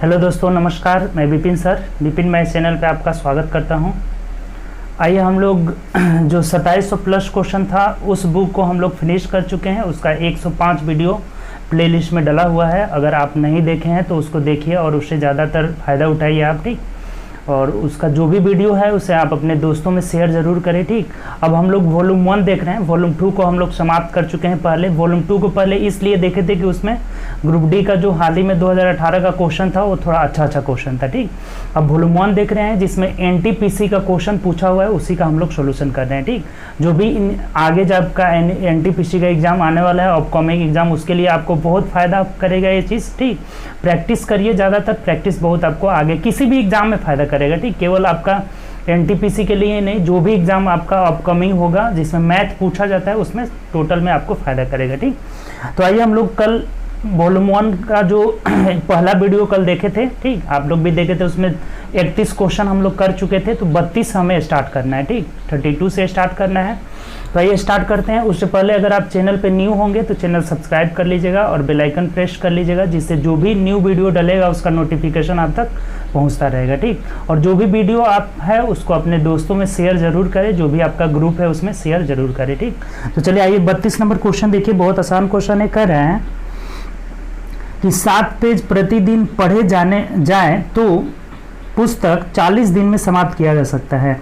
Hello दोस्तों, नमस्कार। मैं विपिन सर, विपिन मैं चैनल पे आपका स्वागत करता हूं। आइए हम लोग जो 2700 प्लस क्वेश्चन था उस बुक को हम लोग फिनिश कर चुके हैं। उसका 105 वीडियो प्लेलिस्ट में डला हुआ है। अगर आप नहीं देखे हैं तो उसको देखिए और उससे ज़्यादातर फ़ायदा उठाइए आप, ठीक। और उसका जो भी वीडियो है उसे आप अपने दोस्तों में शेयर ज़रूर करें, ठीक। अब हम लोग वॉल्यूम 1 देख रहे हैं। वॉल्यूम 2 को हम लोग समाप्त कर चुके हैं पहले। वॉल्यूम 2 को पहले इसलिए देखे थे कि उसमें ग्रुप डी का जो हाल ही में 2018 का क्वेश्चन था वो थोड़ा अच्छा क्वेश्चन था, ठीक। अब वॉल्यूम 1 देख रहे हैं जिसमें एनटीपीसी का क्वेश्चन पूछा हुआ है, उसी का हम लोग सोल्यूशन कर रहे हैं, ठीक। जो भी आगे जब का एनटीपीसी का एग्जाम आने वाला है, अपकमिंग एग्जाम, उसके लिए आपको बहुत फ़ायदा करेगा ये चीज़, ठीक। प्रैक्टिस करिए, ज़्यादातर प्रैक्टिस बहुत आपको आगे किसी भी एग्जाम में फ़ायदा करेगा, ठीक। केवल आपका एनटीपीसी के लिए नहीं, जो भी एग्जाम आपका अपकमिंग होगा जिसमें मैथ पूछा जाता है उसमें टोटल में आपको फ़ायदा करेगा, ठीक। तो आइए हम लोग कल वॉल्यूम 1 का जो पहला वीडियो कल देखे थे, ठीक, आप लोग भी देखे थे। उसमें 31 क्वेश्चन हम लोग कर चुके थे, तो 32 हमें स्टार्ट करना है, ठीक। 32 से स्टार्ट करना है। तो आइए स्टार्ट करते हैं। उससे पहले अगर आप चैनल पे न्यू होंगे तो चैनल सब्सक्राइब कर लीजिएगा और बेल आइकन प्रेस कर लीजिएगा, जिससे जो भी न्यू वीडियो डलेगा उसका नोटिफिकेशन आप तक पहुंचता रहेगा, ठीक। और जो भी वीडियो आप है उसको अपने दोस्तों में शेयर जरूर करें, जो भी आपका ग्रुप है उसमें शेयर जरूर करें, ठीक। तो चलिए आइए 32 नंबर क्वेश्चन देखिए। बहुत आसान क्वेश्चन है। कह रहे हैं कि 7 पेज प्रतिदिन पढ़े जाए तो पुस्तक 40 दिन में समाप्त किया जा सकता है।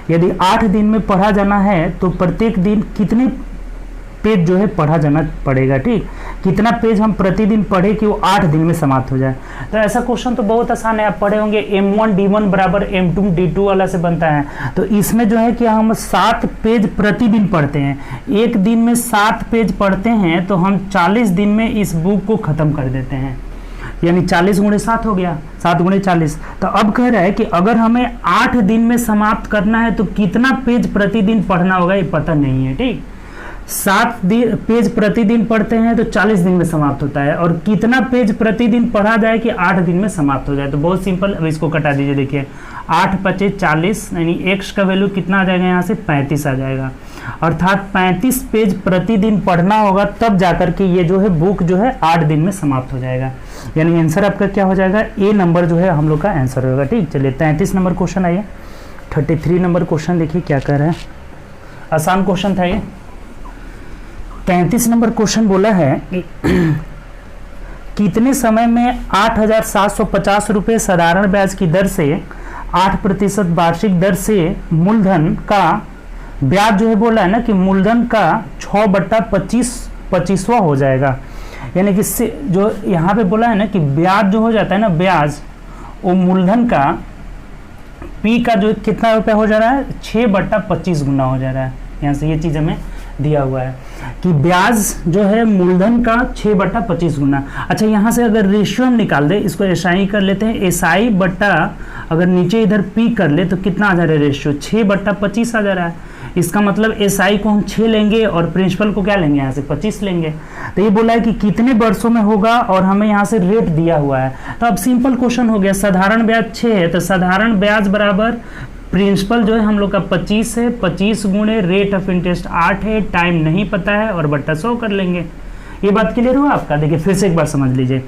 यदि 8 दिन में पढ़ा जाना है तो प्रत्येक दिन कितने पेज जो है पढ़ा जाना पड़ेगा, ठीक। कितना पेज हम प्रतिदिन पढ़े कि वो 8 दिन में समाप्त हो जाए। तो ऐसा क्वेश्चन तो बहुत आसान है। आप पढ़े होंगे M1 D1 बराबर M2 D2 वाला से बनता है। तो इसमें जो है कि हम 7 पेज प्रतिदिन पढ़ते हैं। एक दिन में 7 पेज पढ़ते हैं तो हम 40 दिन में इस बुक को ख़त्म कर देते हैं, यानी 40 गुणे 7 हो गया, 7 गुणे 40। तो अब कह रहा है कि अगर हमें 8 दिन में समाप्त करना है तो कितना पेज प्रतिदिन पढ़ना होगा, ये पता नहीं है, ठीक। 7 पेज प्रतिदिन पढ़ते हैं तो 40 दिन में समाप्त होता है, और कितना पेज प्रतिदिन पढ़ा जाए कि 8 दिन में समाप्त हो जाए। तो बहुत सिंपल, अब इसको कटा दीजिए। देखिए 8 × 40 यानी x का वैल्यू कितना आ जाएगा, यहाँ से 35 आ जाएगा। अर्थात 35 पेज प्रतिदिन पढ़ना होगा, तब जाकर के ये जो है बुक जो है 8 दिन में समाप्त हो जाएगा। यानी आंसर आपका क्या हो जाएगा, ए नंबर जो है हम लोग का आंसर होगा, ठीक। चलिए 33 नंबर क्वेश्चन आइए। 33 नंबर क्वेश्चन देखिए क्या कर रहे हैं। आसान क्वेश्चन था ये। 33 नंबर क्वेश्चन बोला है कितने समय में 8,750 रुपये साधारण ब्याज की दर से 8% वार्षिक दर से मूलधन का ब्याज जो है, बोला है ना कि मूलधन का 6/25वां हो जाएगा। यानी कि जो यहाँ पे बोला है ना कि ब्याज जो हो जाता है ना, ब्याज वो मूलधन का पी का जो कितना रुपया हो जा रहा है, 6/25 गुना हो जा रहा है। यहाँ से ये चीज़ हमें दिया हुआ है कि ब्याज जो है मूलधन का 6/25 गुना। अच्छा, यहाँ से अगर रेशियो हम निकाल दे, इसको एसआई कर लेते हैं। एसआई बट्टा अगर नीचे इधर पी कर ले तो कितना आ जा रहा है रेशियो, 6/25 आ जा रहा है। इसका मतलब एसआई को हम 6 लेंगे और प्रिंसिपल को क्या लेंगे, यहाँ से 25 लेंगे। तो ये बोला है कि कितने वर्षों में होगा और हमें यहाँ से रेट दिया हुआ है। तो अब सिंपल क्वेश्चन हो गया। साधारण ब्याज 6 है तो साधारण ब्याज बराबर प्रिंसिपल जो है हम लोग का 25 है, 25 गुणे रेट ऑफ इंटरेस्ट 8 है, टाइम नहीं पता है, और बट्टा 100 कर लेंगे। ये बात क्लियर हुआ आपका। देखिए फिर से एक बार समझ लीजिए।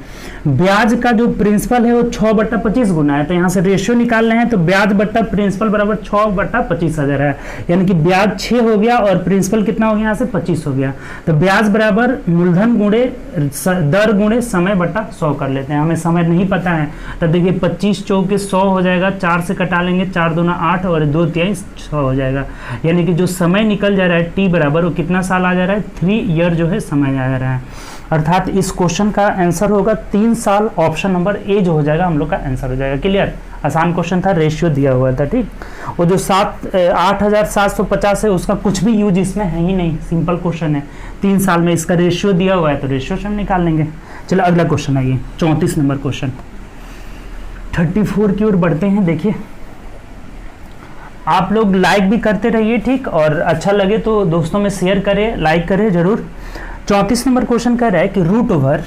ब्याज का जो प्रिंसिपल है वो 6/25 गुना है, तो यहाँ से रेशियो निकाल रहे हैं तो ब्याज बट्टा प्रिंसिपल बराबर 6/25 आ जा रहा है। यानी कि ब्याज 6 हो गया और प्रिंसिपल कितना हो गया, यहाँ से 25 हो गया। तो ब्याज बराबर मूलधन गुणे दर गुणे समय बट्टा 100 कर लेते हैं। हमें समय नहीं पता है तो देखिए 25 चौके 100 हो जाएगा, 4 से कटा लेंगे, 4 दूना 8 और 2 तिहाई 6 हो जाएगा। यानी कि जो समय निकल जा रहा है टी बराबर वो कितना साल आ जा रहा है, 3 ईयर जो है समय आ जा रहा है। अर्थात इस क्वेश्चन का आंसर होगा 3 साल। ऑप्शन नंबर ए जो हो जाएगा हम लोग का आंसर हो जाएगा। क्लियर। आसान क्वेश्चन था, रेशियो दिया हुआ था, ठीक। वो जो 8,750 है उसका कुछ भी यूज इसमें है ही नहीं, सिंपल क्वेश्चन है। 3 साल में इसका रेशियो दिया हुआ है तो रेशियो से हम निकाल लेंगे। चलो अगला क्वेश्चन आइए, 34 नंबर क्वेश्चन। 34 की ओर बढ़ते हैं। देखिए आप लोग लाइक भी करते रहिए, ठीक, और अच्छा लगे तो दोस्तों में शेयर करें, लाइक करें जरूर। 34 नंबर क्वेश्चन कह रहा है कि root over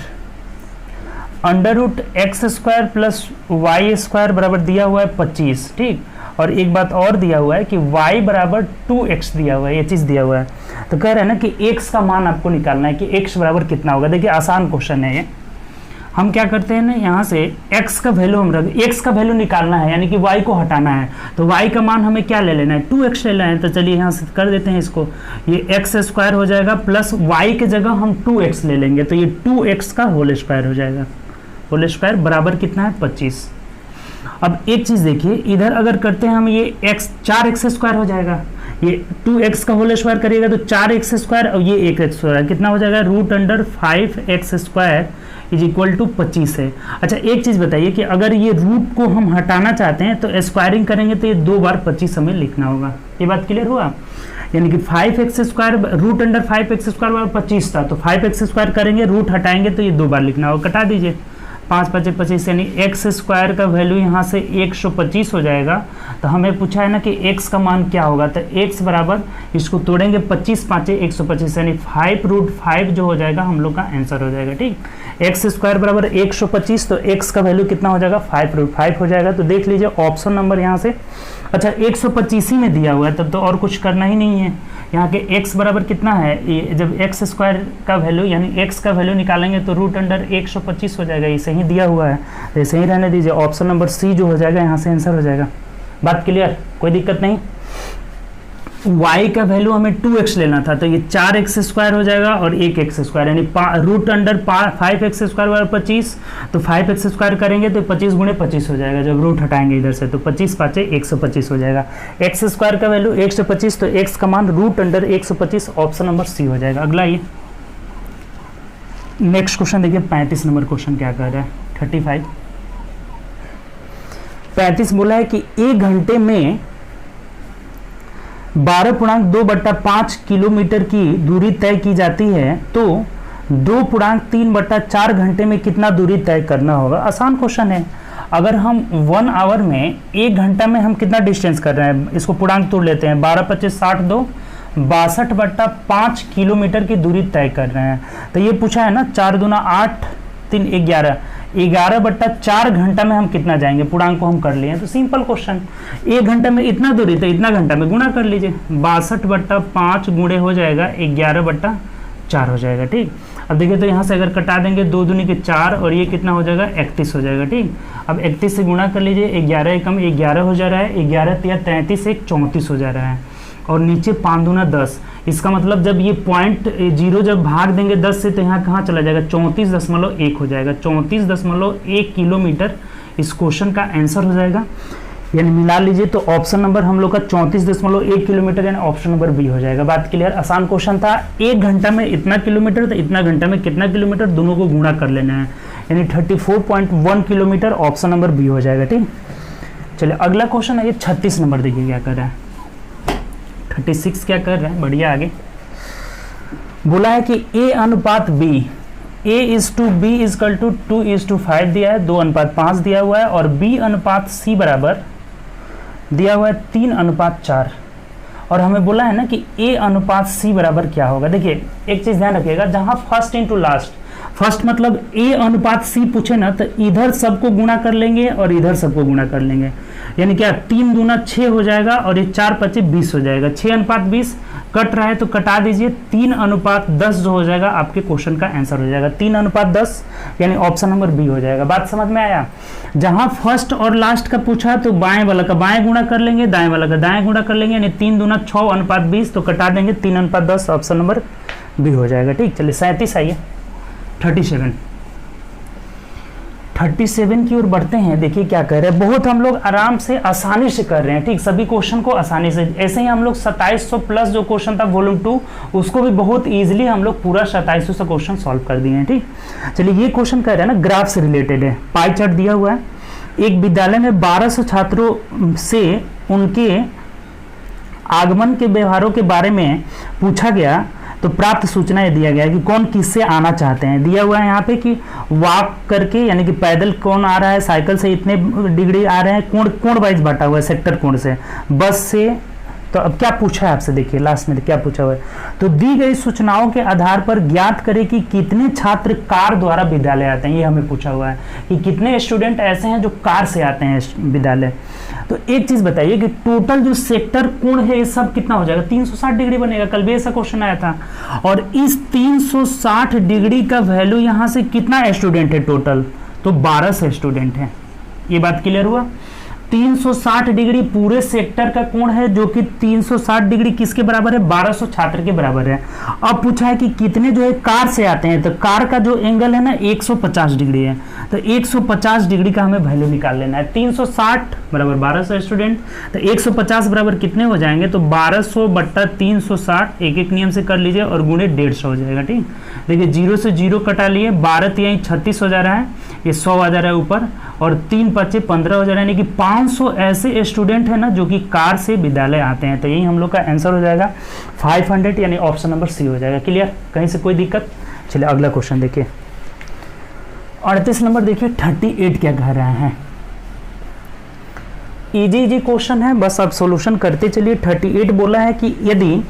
√x² plus y² बराबर दिया हुआ है 25, ठीक। और एक बात और दिया हुआ है कि y बराबर 2x दिया हुआ है, ये चीज़ दिया हुआ है। तो कह रहे हैं ना कि x का मान आपको निकालना है कि x बराबर कितना होगा। देखिए आसान क्वेश्चन है ये। हम क्या करते हैं ना, यहाँ से x का वैल्यू हम रख, x का वैल्यू निकालना है यानी कि y को हटाना है, तो y का मान हमें क्या ले लेना है, 2x ले लेना है। तो चलिए यहाँ से कर देते हैं इसको, ये x स्क्वायर हो जाएगा प्लस y के जगह हम 2x ले लेंगे, तो ये 2x का होल स्क्वायर हो जाएगा, होल स्क्वायर बराबर कितना है 25। अब एक चीज़ देखिए, इधर अगर करते हैं हम ये x 4x स्क्वायर हो जाएगा, ये 2x का होल स्क्वायर करिएगा तो 4x स्क्वायर और ये 1x स्क्वायर कितना हो जाएगा, √5x square is equal to 25 है। अच्छा एक चीज़ बताइए कि अगर ये रूट को हम हटाना चाहते हैं तो स्क्वायरिंग करेंगे तो ये 2 बार 25 हमें लिखना होगा। ये बात क्लियर हुआ, यानी कि 5x स्क्वायर √5x स्क्वायर बराबर 25 था, तो 5x स्क्वायर करेंगे, रूट हटाएंगे तो ये 2 बार लिखना होगा। कटा दीजिए, 5 × 5 = 25, यानी x स्क्वायर का वैल्यू यहाँ से 125 हो जाएगा। तो हमें पूछा है ना कि x का मान क्या होगा, तो x बराबर इसको तोड़ेंगे 25 × 5 = 125, यानी 5√5 जो हो जाएगा हम लोग का आंसर हो जाएगा। ठीक, x स्क्वायर बराबर 125, तो x का वैल्यू कितना हो जाएगा 5√5 हो जाएगा। तो देख लीजिए ऑप्शन नंबर यहाँ से, अच्छा 125 ही में दिया हुआ है तब तो और कुछ करना ही नहीं है। यहाँ के x बराबर कितना है, ये जब x स्क्वायर का वैल्यू यानी x का वैल्यू निकालेंगे तो √125 हो जाएगा, ये सही दिया हुआ है तो सही रहने दीजिए। ऑप्शन नंबर सी जो हो जाएगा यहाँ से आंसर हो जाएगा। बात क्लियर, कोई दिक्कत नहीं। y का वैल्यू हमें 2x लेना था, तो ये 4x स्क्वायर हो जाएगा और 1x स्क्वायर यानी √5x स्क्वायर बराबर 25, तो 5x स्क्वायर करेंगे तो 25 × 25 हो जाएगा, जब रूट हटाएंगे इधर से तो 25 × 5 = 125 हो जाएगा। x स्क्वायर का वैल्यू 125, तो x का मान √125, ऑप्शन नंबर सी हो जाएगा। अगला ये नेक्स्ट क्वेश्चन देखिए, 35 नंबर क्वेश्चन क्या कह रहा है, 35 बोला है कि 1 घंटे में 12.2/5 किलोमीटर की दूरी तय की जाती है, तो 2.3/4 घंटे में कितना दूरी तय करना होगा। आसान क्वेश्चन है। अगर हम 1 आवर में 1 घंटा में हम कितना डिस्टेंस कर रहे हैं, इसको पूर्णांक तोड़ लेते हैं, 12 × 25 = 60, 2 62/5 किलोमीटर की दूरी तय कर रहे हैं। तो ये पूछा है ना 4 × 2 = 8, 3 = 11, 11/4 घंटा में हम कितना जाएंगे, पूर्णांक को हम कर लिए हैं। तो सिंपल क्वेश्चन, 1 घंटा में इतना दूरी तो इतना घंटा में गुणा कर लीजिए, 62/5 गुणे हो जाएगा 11/4 हो जाएगा। ठीक, अब देखिए तो यहाँ से अगर कटा देंगे 2 दूनी के 4 और ये कितना हो जाएगा 31 हो जाएगा। ठीक, अब 31 से गुणा कर लीजिए, 11 कम 11 हो जा रहा है, 11 × 33 = 34 हो जा रहा है, और नीचे 5 दूना 10, इसका मतलब जब ये पॉइंट 0 जब भाग देंगे 10 से तो यहाँ कहाँ चला जाएगा 34.1 हो जाएगा, 34.1 किलोमीटर इस क्वेश्चन का आंसर हो जाएगा। यानी मिला लीजिए तो ऑप्शन नंबर हम लोग का 34.1 किलोमीटर यानी ऑप्शन नंबर बी हो जाएगा। बात क्लियर, आसान क्वेश्चन था। 1 घंटा में इतना किलोमीटर तो इतना घंटा में कितना किलोमीटर, दोनों को गुणा कर लेना है, यानी 34.1 किलोमीटर, ऑप्शन नंबर बी हो जाएगा। ठीक, चलिए अगला क्वेश्चन है ये 36 नंबर, देखिए क्या कर रहा है, 36 क्या कर रहा है, बढ़िया। आगे बोला है कि A अनुपात B, A:B = 2:5 दिया है, 2:5 दिया हुआ है, और B अनुपात C बराबर दिया हुआ है 3:4, और हमें बोला है ना कि A अनुपात C बराबर क्या होगा। देखिए एक चीज ध्यान रखिएगा, जहां फर्स्ट इंटू लास्ट, फर्स्ट मतलब A अनुपात C पूछे ना तो इधर सबको गुणा कर लेंगे और इधर सबको गुणा कर लेंगे, यानी क्या 3 दूना 6 हो जाएगा और ये 4 × 5 = 20 हो जाएगा। 6:20 कट रहा है तो कटा दीजिए, 3:10 जो हो जाएगा आपके क्वेश्चन का आंसर हो जाएगा, 3:10 यानी ऑप्शन नंबर बी हो जाएगा। बात समझ में आया, जहां फर्स्ट और लास्ट का पूछा तो बाएं वाला का बाएं गुणा कर लेंगे, दाएं वाला का दाएं गुणा कर लेंगे, यानी 3 दूना 6:20 तो कटा देंगे, 3:10 ऑप्शन नंबर बी हो जाएगा। ठीक, चलिए 37 आइए, 37 की ओर बढ़ते हैं। देखिए क्या कह रहे हैं, बहुत हम लोग आराम से आसानी से कर रहे हैं। ठीक, सभी क्वेश्चन को आसानी से, ऐसे ही हम लोग 2700 प्लस जो क्वेश्चन था वॉल्यूम 2 उसको भी बहुत इजीली हम लोग पूरा 2700 से क्वेश्चन सॉल्व कर दिए हैं। ठीक, चलिए ये क्वेश्चन कह रहे हैं ना ग्राफ से रिलेटेड है, पाई चार्ट दिया हुआ है। एक विद्यालय में 1200 छात्रों से उनके आगमन के व्यवहारों के बारे में पूछा गया तो प्राप्त सूचना ये दिया गया है कि कौन किससे आना चाहते हैं। दिया हुआ है यहाँ पे कि वॉक करके यानी कि पैदल कौन आ रहा है, साइकिल से इतने डिग्री आ रहे हैं, कोण वाइज बांटा हुआ है सेक्टर कोण से, बस से तो अब क्या पूछा है आपसे, देखिए लास्ट में क्या पूछा हुआ है, तो दी गई सूचनाओं के आधार पर ज्ञात करें कि कितने छात्र कार द्वारा विद्यालय आते हैं। ये हमें पूछा हुआ है कि कितने स्टूडेंट ऐसे हैं जो कार से आते हैं विद्यालय। तो एक चीज बताइए कि टोटल जो सेक्टर कोण है ये सब कितना हो जाएगा, 360 डिग्री बनेगा। कल भी ऐसा क्वेश्चन आया था। और इस 360 डिग्री का वैल्यू यहाँ से कितना स्टूडेंट है टोटल, तो 1200 स्टूडेंट है। ये बात क्लियर हुआ। 360 डिग्री पूरे सेक्टर का कोण है, जो कि 360 डिग्री किसके बराबर है, 1200 छात्र के बराबर है। अब पूछा है कि कितने जो है कार से आते हैं, तो कार का जो एंगल है ना 150 डिग्री है, तो 150 डिग्री का हमें वैल्यू निकाल लेना है। 360 बराबर 1200 स्टूडेंट, तो 150 बराबर कितने हो जाएंगे, तो 1200 बट्टा 360, एक एक नियम से कर लीजिए और गुणे 150 हो जाएगा। ठीक, देखिए 0 से 0 कटा लिए, 12 यहीं 36 हो जा रहा है, ये 100 आ जा रहा है ऊपर, और 3 5 15 हो जा रहा है, यानी कि 500 ऐसे स्टूडेंट है ना जो कि कार से विद्यालय आते हैं। तो यही हम लोग का आंसर हो जाएगा 500, यानी ऑप्शन नंबर सी हो जाएगा। क्लियर, कहीं से कोई दिक्कत। चलिए अगला क्वेश्चन देखिए, 38 नंबर देखिए, 38 क्या कह रहे हैं। इजी क्वेश्चन है, बस आप सॉल्यूशन करते चलिए। 38 बोला है कि यदि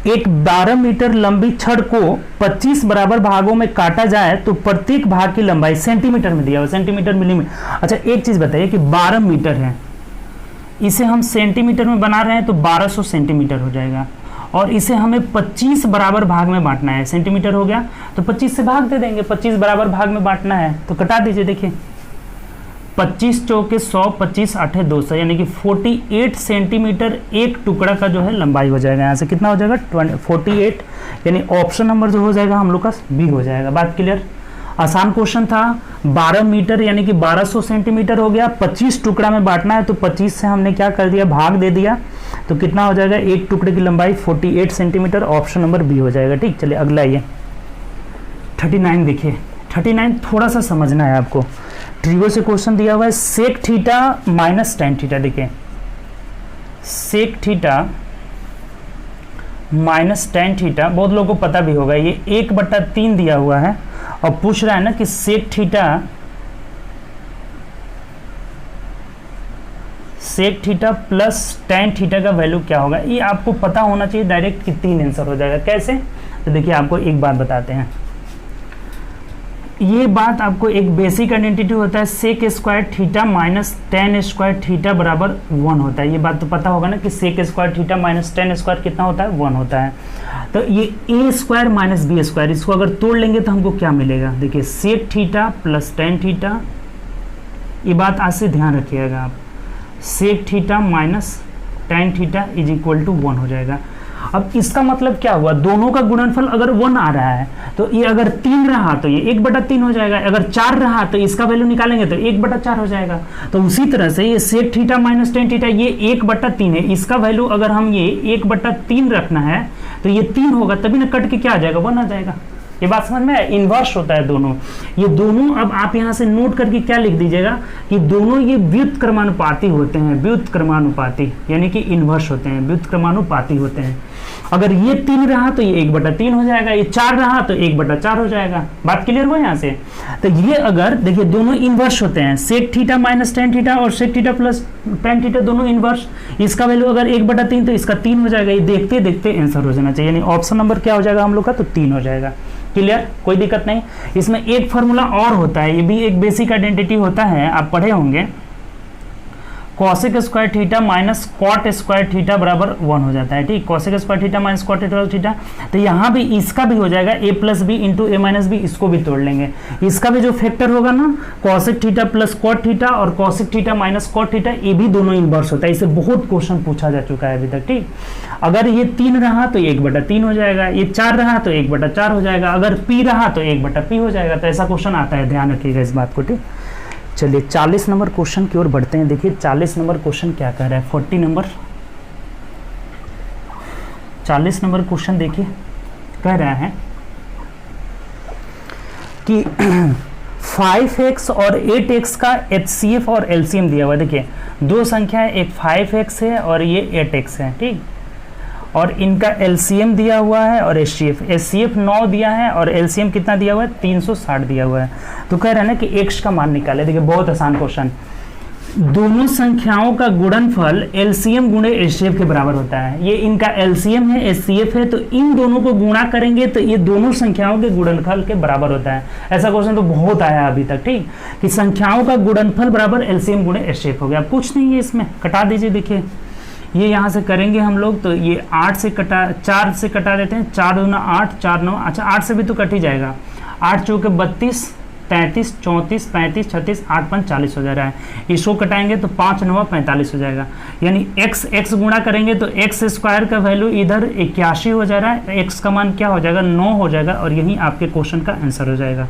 एक 12 मीटर लंबी छड़ को 25 बराबर भागों में काटा जाए तो प्रत्येक भाग की लंबाई सेंटीमीटर में दिया हुआ, सेंटीमीटर मिलीमीटर। अच्छा एक चीज बताइए कि 12 मीटर है, इसे हम सेंटीमीटर में बना रहे हैं तो 1200 सेंटीमीटर हो जाएगा, और इसे हमें 25 बराबर भाग में बांटना है। सेंटीमीटर हो गया तो 25 से भाग दे देंगे, 25 बराबर भाग में बांटना है तो कटा दीजिए। देखिए 25 चौके 100, 25 8 200, यानी कि 48 सेंटीमीटर एक टुकड़ा का जो है लंबाई हो जाएगा। यहाँ से कितना हो जाएगा 48, यानी ऑप्शन नंबर जो हो जाएगा हम लोग का बी हो जाएगा। बात क्लियर, आसान क्वेश्चन था। 12 मीटर यानी कि 1200 सेंटीमीटर हो गया, 25 टुकड़ा में बांटना है तो 25 से हमने क्या कर दिया, भाग दे दिया, तो कितना हो जाएगा, एक टुकड़े की लंबाई 48 सेंटीमीटर, ऑप्शन नंबर बी हो जाएगा। ठीक, चलिए अगला ये 39 देखिए। 39 थोड़ा सा समझना है आपको, ट्रिगो से क्वेश्चन दिया हुआ है, sec theta minus tan theta. देखिए sec theta minus tan theta बहुत लोगों को पता भी होगा, ये 1/3 दिया हुआ है, और पूछ रहा है ना कि sec theta plus tan theta का वैल्यू क्या होगा। ये आपको पता होना चाहिए डायरेक्ट कि 3 आंसर हो जाएगा। कैसे, तो देखिए आपको एक बात बताते हैं। ये बात आपको एक बेसिक आइडेंटिटी होता है, sec square theta minus tan square theta बराबर 1 होता है। ये बात तो पता होगा ना कि sec square theta minus tan square कितना होता है, 1 होता है। तो ये A square minus B square, इसको अगर तोड़ लेंगे तो हमको क्या मिलेगा, देखिए sec theta plus tan theta. ये बात आज से ध्यान रखिएगा आप, sec theta minus tan theta is equal to 1 हो जाएगा। अब इसका मतलब क्या हुआ, दोनों का गुणनफल अगर 1 आ रहा है तो ये अगर 3 रहा तो ये 1/3 हो जाएगा, अगर 4 रहा तो इसका वैल्यू निकालेंगे तो 1/4 हो जाएगा। तो उसी तरह से ये sec theta minus tan theta ये 1/3 है, इसका वैल्यू अगर हम ये 1/3 रखना है तो ये 3 होगा, तभी ना कट के क्या आ जाएगा, 1 आ जाएगा। ये बात समझ में, इन्वर्स होता है दोनों। ये दोनों अब आप यहाँ से नोट करके क्या लिख दीजिएगा कि दोनों ये व्युत्क्रमानुपाती होते हैं, व्युत्क्रमानुपाती यानी कि इन्वर्स होते हैं, व्युत्क्रमानुपाती होते हैं। अगर ये 3 रहा तो ये 1/3 हो जाएगा, ये 4 रहा तो 1/4 हो जाएगा। बात क्लियर हुआ यहाँ से। तो ये अगर देखिए दोनों इन्वर्स होते हैं, sec theta minus tan theta और sec theta plus tan theta दोनों इन्वर्स, इसका वैल्यू अगर 1/3 तो इसका 3 हो जाएगा। ये देखते देखते आंसर हो जाना चाहिए, यानी ऑप्शन नंबर क्या हो जाएगा हम लोग का, तो 3 हो जाएगा। क्लियर, कोई दिक्कत नहीं। इसमें एक फॉर्मूला और होता है, ये भी एक बेसिक आइडेंटिटी होता है, आप पढ़े होंगे, cosec square theta minus cot square theta बराबर 1 हो जाता है। ठीक, cosec square theta minus cot theta, तो यहाँ भी इसका भी हो जाएगा a plus B into A minus B, इसको भी तोड़ लेंगे। इसका भी जो फैक्टर होगा ना, cosec theta plus cot theta और cosec theta minus cot theta, ये भी दोनों इनवर्स होता है। इससे बहुत क्वेश्चन पूछा जा चुका है अभी तक। ठीक, अगर ये 3 रहा तो 1/3 हो जाएगा, ये 4 रहा तो 1/4 हो जाएगा, अगर p रहा तो 1/p हो जाएगा। तो ऐसा क्वेश्चन आता है, ध्यान रखिएगा इस बात को। ठीक, चलिए 40 नंबर क्वेश्चन की ओर बढ़ते हैं। देखिए 40 नंबर क्वेश्चन क्या कह रहा है, 40 नंबर 40 नंबर क्वेश्चन देखिए कह रहा है कि 5x और 8x का HCF और LCM दिया हुआ है। देखिए दो संख्या है, एक 5x है और ये 8x है। ठीक, और इनका LCM दिया हुआ है और HCF 9 दिया है और LCM कितना दिया हुआ है, 360 दिया हुआ है। तो कह रहा है ना कि x का मान निकाले। देखिए बहुत आसान क्वेश्चन, दोनों संख्याओं का गुणनफल एलसीएम गुणे एचसीएफ के बराबर होता है। ये इनका एलसीएम है, एचसीएफ है, तो इन दोनों को गुणा करेंगे तो ये दोनों संख्याओं के गुणनफल के बराबर होता है। ऐसा क्वेश्चन तो बहुत आया अभी तक, ठीक, कि संख्याओं का गुणनफल बराबर एलसीएम गुणे एचसीएफ हो गया। कुछ नहीं है इसमें, कटा दीजिए। देखिए ये यहाँ से करेंगे हम लोग तो ये 8 से कटा, 4 से कटा देते हैं, 4 दूना 8, 4 9, अच्छा 8 से भी तो कट ही जाएगा, 8 चौके 32, 33, 34, 35, 36, 8 5 40 हो जा रहा है। इसको कटाएंगे तो 5 9 45 हो जाएगा। यानी x गुणा करेंगे तो x स्क्वायर का वैल्यू इधर 81 हो जा रहा है, x का मान क्या हो जाएगा 9 हो जाएगा, और यही आपके क्वेश्चन का आंसर हो जाएगा।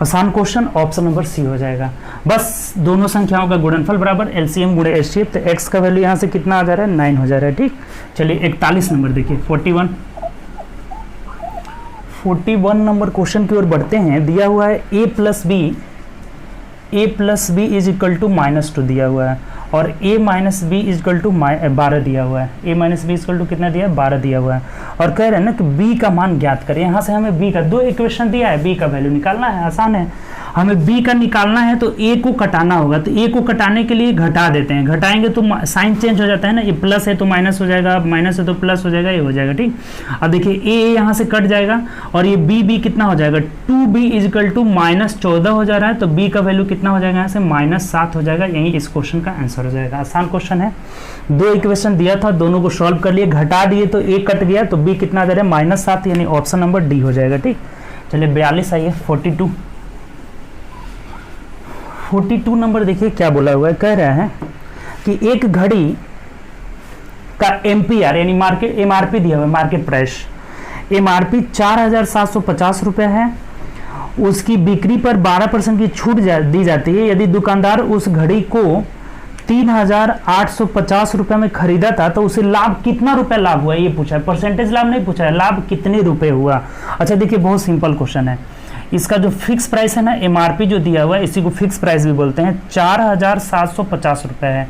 आसान क्वेश्चन, ऑप्शन नंबर सी हो जाएगा। बस दोनों संख्याओं का गुणनफल बराबर एलसीएम गुणे एचसीएफ, तो x का वैल्यू यहाँ से कितना आ जा रहा है 9 हो जा रहा है, ठीक। चलिए 41 नंबर देखिए, 41 नंबर क्वेश्चन की ओर बढ़ते हैं। दिया हुआ है a plus B is equal to -2 दिया हुआ है, और a minus B is equal to 12 दिया हुआ है। a minus B is equal to कितना दिया है 12 दिया हुआ है, और कह रहे हैं ना कि b का मान ज्ञात करें। यहाँ से हमें b का, दो इक्वेशन दिया है, b का वैल्यू निकालना है, आसान है। हमें b का निकालना है तो a को कटाना होगा, तो a को कटाने के लिए घटा देते हैं, घटाएंगे तो साइन चेंज हो जाता है ना, ये प्लस है तो माइनस हो जाएगा, माइनस है तो प्लस हो जाएगा, ये हो जाएगा, ठीक। अब देखिए a यहाँ से कट जाएगा, और ये b कितना हो जाएगा 2b इज इक्वल टू -14 हो जा रहा है, तो b का वैल्यू कितना हो जाएगा यहाँ से -7 हो जाएगा। यही इस क्वेश्चन का आंसर हो जाएगा। आसान क्वेश्चन है, दो इक्वेशन दिया था, दोनों को सॉल्व कर लिए, घटा दिए तो a कट गया, तो b कितना आ जा रहा है -7, यानी ऑप्शन नंबर डी हो जाएगा, ठीक। चलिए 42 आइए, 42 नंबर देखिए क्या बोला हुआ है। कह रहा है कि एक घड़ी का एम्पियर यानी मार्केट एमआरपी दिया हुआ है, मार्केट प्राइस एमआरपी 4750 रुपये है, उसकी बिक्री पर 12% की छूट दी जाती है। यदि दुकानदार उस घड़ी को 3850 रुपये में खरीदा था तो उसे लाभ कितना रुपए लाभ हुआ, ये पूछा है, परसेंटेज लाभ नहीं पूछा है, लाभ कितने रुपए हुआ। अच्छा देखिए बहुत सिंपल क्वेश्चन है। इसका जो फिक्स प्राइस है ना, एमआरपी जो दिया हुआ है, इसी को फिक्स प्राइस भी बोलते हैं, 4750 रुपये है,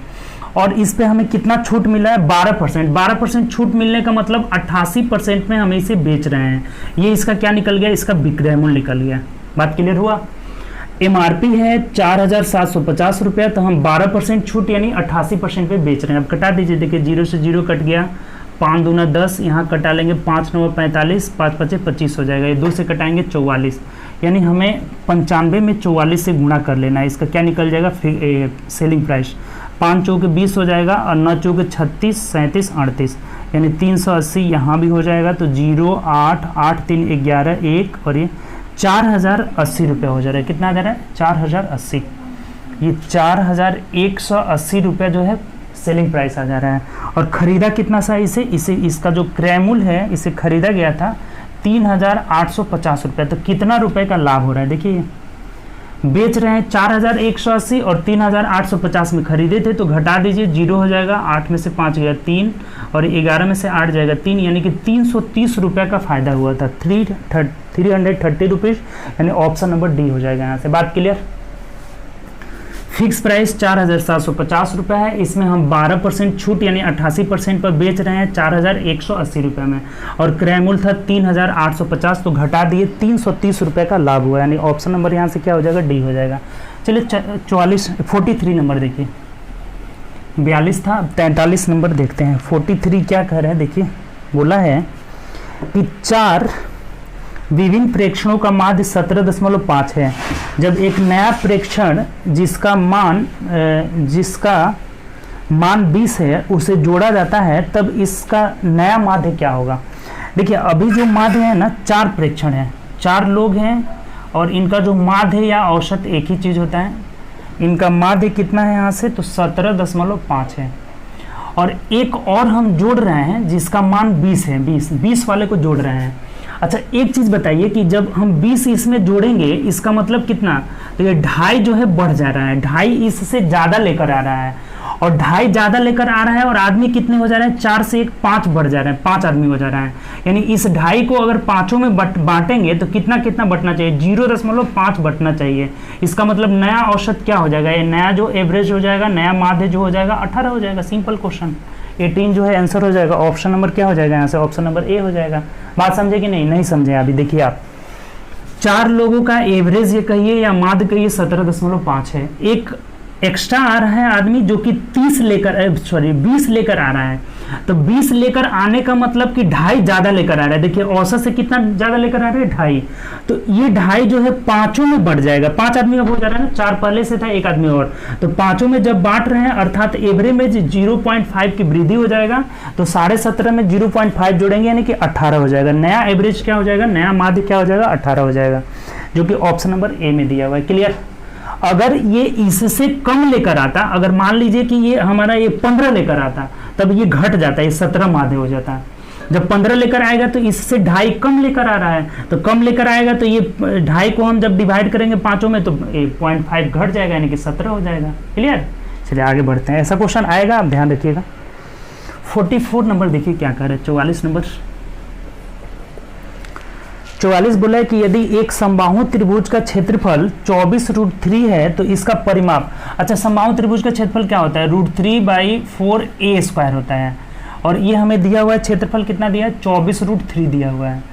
और इस पे हमें कितना छूट मिला है 12%। 12% छूट मिलने का मतलब 88% में हम इसे बेच रहे हैं। ये इसका क्या निकल गया, इसका विक्रय मूल्य निकल गया। बात क्लियर हुआ। एमआरपी है 4750 रुपये, तो हम 12% छूट यानी 88% पे बेच रहे हैं। अब कटा दीजिए, देखिए 0 से 0 कट गया, 5 दूना 10, यहाँ कटा लेंगे 5 9 45, 5 5 25 हो जाएगा, ये 2 से कटाएंगे 44, यानी हमें 95 में 44 से गुणा कर लेना है। इसका क्या निकल जाएगा सेलिंग प्राइस, 5 चौके 20 हो जाएगा, और 9 चौके 36, 37, 38, यानी 380 यहाँ भी हो जाएगा, तो 0 8 8 3 11 1, और ये 4080 रुपये हो जा रहा है। कितना आ जा रहा है 4080, ये 4180 रुपये जो है सेलिंग प्राइस आ जा रहा है। और खरीदा कितना सा इसे इसका जो क्रय मूल्य है, इसे खरीदा गया था 3850 रुपये, तो कितना रुपए का लाभ हो रहा है। देखिए बेच रहे हैं 4180 और 3850 में खरीदे थे, तो घटा दीजिए 0 हो जाएगा, 8 में से 5 गया 3, और 11 में से 8 जाएगा 3, यानी कि 330 रुपये का फायदा हुआ था, 330 रुपीज़, यानी ऑप्शन नंबर डी हो जाएगा यहाँ से। बात क्लियर। फिक्स प्राइस 4750 रुपये है, इसमें हम 12% छूट यानी 88% पर बेच रहे हैं 4180 रुपये में, और क्रय मूल्य था 3850, तो घटा दिए 330 रुपये का लाभ हुआ, यानी ऑप्शन नंबर यहाँ से क्या हो जाएगा डी हो जाएगा। चलिए 43 नंबर देखिए, 42 था, 43 नंबर देखते हैं। 43 क्या कह रहे हैं, देखिए बोला है कि 4 विभिन्न प्रेक्षणों का माध्य 17.5 है। जब एक नया प्रेक्षण जिसका मान 20 है उसे जोड़ा जाता है, तब इसका नया माध्य क्या होगा। देखिए अभी जो माध्य है ना, 4 प्रेक्षण हैं, 4 लोग हैं, और इनका जो माध्य या औसत एक ही चीज़ होता है। इनका माध्य कितना है यहाँ से, तो 17.5 है, और एक और हम जोड़ रहे हैं जिसका मान 20 है, 20 वाले को जोड़ रहे हैं। अच्छा एक चीज़ बताइए कि जब हम 20 इसमें जोड़ेंगे इसका मतलब कितना, तो ये 2.5 जो है बढ़ जा रहा है, 2.5 इससे ज़्यादा लेकर आ रहा है, और 2.5 ज़्यादा लेकर आ रहा है, और आदमी कितने हो जा रहे हैं, 4 से 1 5 बढ़ जा रहे हैं, 5 आदमी हो जा रहा है। यानी इस 2.5 को अगर 5 में बांटेंगे तो कितना बंटना चाहिए, 0.5 बंटना चाहिए। इसका मतलब नया औसत क्या हो जाएगा, ये नया जो एवरेज हो जाएगा, नया माध्य जो हो जाएगा 18 हो जाएगा। सिंपल क्वेश्चन, 18 जो है आंसर हो जाएगा। ऑप्शन नंबर क्या हो जाएगा यहाँ से, ऑप्शन नंबर ए हो जाएगा। बात समझे कि नहीं समझे अभी। देखिए आप 4 लोगों का एवरेज ये कहिए या माध्य कहिए 17.5 है। एक एक्स्ट्रा आ रहा है आदमी जो कि 20 लेकर आ रहा है। तो 20 लेकर आने का मतलब कि 2.5 ज्यादा लेकर आ रहा है। देखिए औसत से कितना ज्यादा लेकर आ रहा है, 2.5। तो ये 2.5 जो है पांचों में बढ़ जाएगा। 5 आदमी का हो जा रहा है ना, 4 पहले से था, 1 आदमी और, तो पांचों में जब बांट रहे हैं अर्थात एवरेज में 0.5 की वृद्धि हो जाएगा। तो 17.5 में 0.5 जोड़ेंगे यानी कि 18 हो जाएगा। नया एवरेज क्या हो जाएगा, नया माध्य क्या हो जाएगा, 18 हो जाएगा, जो कि ऑप्शन नंबर ए में दिया हुआ है। क्लियर। अगर ये इससे कम लेकर आता, अगर मान लीजिए कि ये हमारा ये 15 लेकर आता, तब ये घट जाता है, ये 17 माध्य हो जाता है। जब 15 लेकर आएगा तो इससे 2.5 कम लेकर आ रहा है, तो कम लेकर आएगा तो ये 2.5 को हम जब डिवाइड करेंगे पांचों में तो 0.5 घट जाएगा यानी कि 17 हो जाएगा। क्लियर। चलिए आगे बढ़ते हैं, ऐसा क्वेश्चन आएगा, आप ध्यान रखिएगा। 44 नंबर देखिए क्या कह रहे हैं, 44 नंबर। 44 बोला है कि यदि एक समबाहु त्रिभुज का क्षेत्रफल 24√3 है तो इसका परिमाप, अच्छा समबाहु त्रिभुज का क्षेत्रफल क्या होता है, √3/4a² होता है, और ये हमें दिया हुआ है क्षेत्रफल कितना दिया है, 24√3 दिया हुआ है।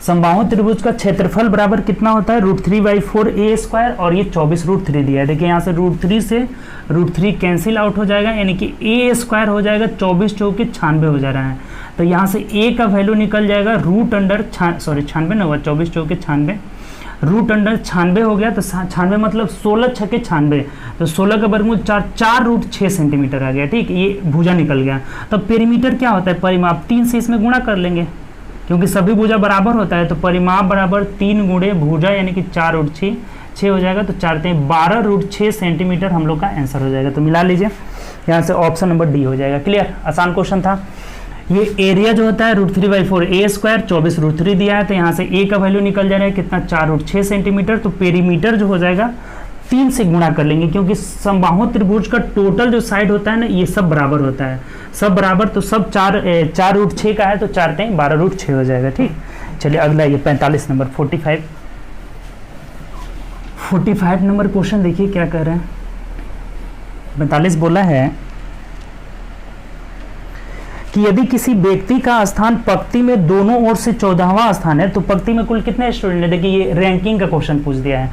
समबाहु त्रिभुज का क्षेत्रफल बराबर कितना होता है, √3/4a², और ये 24√3 दिया है। देखिए यहाँ से √3 से √3 कैंसिल आउट हो जाएगा यानी कि a² हो जाएगा, 24 चौके 96 हो जा रहा है। तो यहाँ से a का वैल्यू निकल जाएगा 96 ना हुआ, 24 चौके 96, √96 हो गया। तो 96 मतलब 16 छके 96, तो 16 का वर्गमूल 4√6 सेंटीमीटर आ गया। ठीक, ये भुजा निकल गया। तो पेरीमीटर क्या होता है, परिमाप, 3 से इसमें गुणा कर लेंगे क्योंकि सभी भुजा बराबर होता है। तो परिमाप बराबर 3 गुणे भुजा यानी कि 4√6, 6 हो जाएगा, तो 4×3 12√6 सेंटीमीटर हम लोग का आंसर हो जाएगा। तो मिला लीजिए, यहाँ से ऑप्शन नंबर डी हो जाएगा। क्लियर, आसान क्वेश्चन था। ये एरिया जो होता है √3/4a², 24√3 दिया है, तो यहाँ से a का वैल्यू निकल जा रहा है कितना, 4√6 सेंटीमीटर। तो पेरीमीटर जो हो जाएगा 3 से गुणा कर लेंगे क्योंकि समबाहु त्रिभुज का टोटल जो साइड होता है ना, ये सब बराबर होता है, सब बराबर, तो सब 4√6 का है, तो 4×3 12√6 हो जाएगा। ठीक, चलिए अगला ये 45 नंबर, 45 नंबर क्वेश्चन देखिए क्या कह रहे हैं। 45 बोला है कि यदि किसी व्यक्ति का स्थान पंक्ति में दोनों ओर से 14वां स्थान है, तो पंक्ति में कुल कितने स्टूडेंट है, देखिए ये रैंकिंग का क्वेश्चन पूछ दिया है।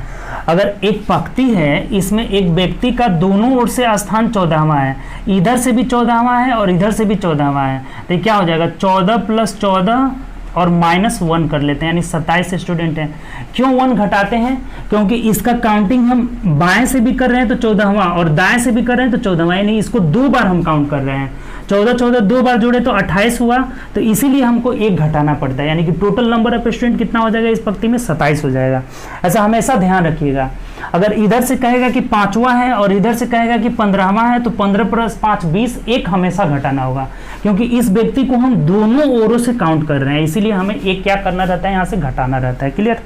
अगर एक पंक्ति है, इसमें एक व्यक्ति का दोनों ओर से स्थान 14वां है, इधर से भी 14वां है और इधर से भी 14वां है, तो क्या हो जाएगा, 14 + 14 और -1 कर लेते हैं, यानी 27 स्टूडेंट हैं। क्यों 1 घटाते हैं, क्योंकि इसका काउंटिंग हम बाएं से भी कर रहे हैं तो 14वां, और दाएं से भी कर रहे हैं तो 14वां, यानी इसको 2 बार हम काउंट कर रहे हैं। 14 2 बार जोड़े तो 28 हुआ, तो इसीलिए हमको 1 घटाना पड़ता है, यानी कि टोटल नंबर ऑफ स्टूडेंट कितना हो जाएगा इस पंक्ति में, 27 हो जाएगा। ऐसा हमेशा ध्यान रखिएगा। अगर इधर से कहेगा कि 5वां है और इधर से कहेगा कि 15वां है, तो 15 + 5 20, 1 हमेशा घटाना होगा, क्योंकि इस व्यक्ति को हम दोनों ओरों से काउंट कर रहे हैं, इसीलिए हमें 1 क्या करना रहता है, यहाँ से घटाना रहता है। क्लियर,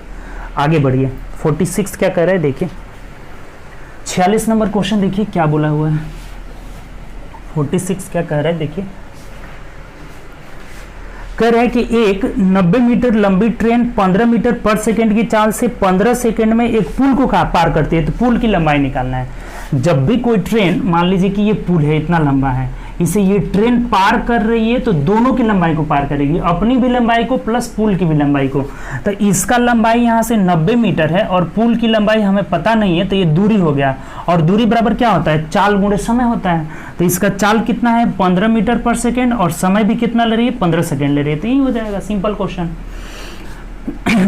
आगे बढ़िए। 46 क्या कह रहा है देखिए, 46 नंबर क्वेश्चन देखिए क्या बोला हुआ है। 46 क्या कह रहा है देखिए, कह रहा है कि एक 90 मीटर लंबी ट्रेन 15 मीटर पर सेकंड की चाल से 15 सेकंड में एक पुल को पार करती है, तो पुल की लंबाई निकालना है। जब भी कोई ट्रेन, मान लीजिए कि ये पुल है, इतना लंबा है, इसे ये ट्रेन पार कर रही है, तो दोनों की लंबाई को पार करेगी, अपनी भी लंबाई को प्लस पुल की भी लंबाई को। तो इसका लंबाई यहाँ से 90 मीटर है और पुल की लंबाई हमें पता नहीं है, तो ये दूरी हो गया, और दूरी बराबर क्या होता है, चाल गुणे समय होता है। तो इसका चाल कितना है, 15 मीटर पर सेकेंड, और समय भी कितना ले रही है, 15 सेकेंड ले रही है, तो यही हो जाएगा, सिंपल क्वेश्चन।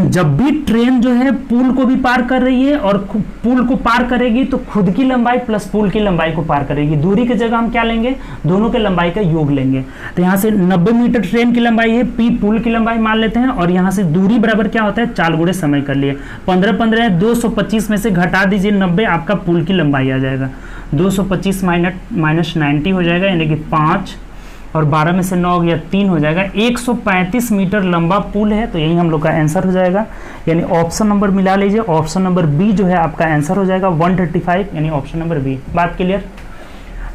जब भी ट्रेन जो है पुल को भी पार कर रही है और पुल को पार करेगी, तो खुद की लंबाई प्लस पुल की लंबाई को पार करेगी। दूरी की जगह हम क्या लेंगे, दोनों के लंबाई का योग लेंगे। तो यहाँ से 90 मीटर ट्रेन की लंबाई है, p पुल की लंबाई मान लेते हैं, और यहाँ से दूरी बराबर क्या होता है, चाल गुणे समय कर लिए। 15 15 है, 225 में से घटा दीजिए 90, आपका पुल की लंबाई आ जाएगा। 225 माइनस 90 हो जाएगा, यानी कि 5, और 12 में से 9 गया 3 हो जाएगा। 135 मीटर लंबा पुल है, तो यही हम लोग का आंसर हो जाएगा, यानी ऑप्शन नंबर मिला लीजिए, ऑप्शन नंबर बी जो है आपका आंसर हो जाएगा 135, यानी ऑप्शन नंबर बी। बात क्लियर।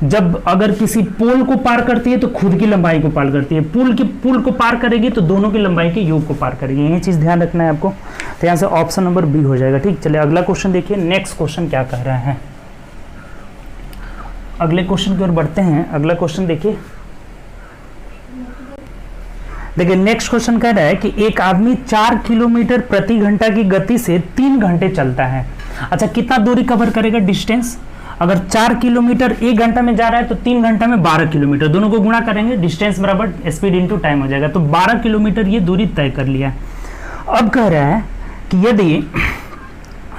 जब अगर किसी पोल को पार करती है तो खुद की लंबाई को पार करती है, पुल को पार करेगी तो दोनों की लंबाई के योग को पार करेगी, यही चीज ध्यान रखना है आपको। तो यहाँ से ऑप्शन नंबर बी हो जाएगा। ठीक, चलिए अगला क्वेश्चन देखिए, नेक्स्ट क्वेश्चन क्या कह रहा है। अगले क्वेश्चन की ओर बढ़ते हैं। अगला क्वेश्चन देखिए, नेक्स्ट क्वेश्चन कह रहा है कि एक आदमी 4 किलोमीटर प्रति घंटा की गति से 3 घंटे चलता है। अच्छा, कितना दूरी कवर करेगा, डिस्टेंस। अगर 4 किलोमीटर 1 घंटा में जा रहा है तो 3 घंटा में 12 किलोमीटर, दोनों को गुणा करेंगे, डिस्टेंस बराबर स्पीड इंटू टाइम हो जाएगा। तो 12 किलोमीटर ये दूरी तय कर लिया। अब कह रहा है कि यदि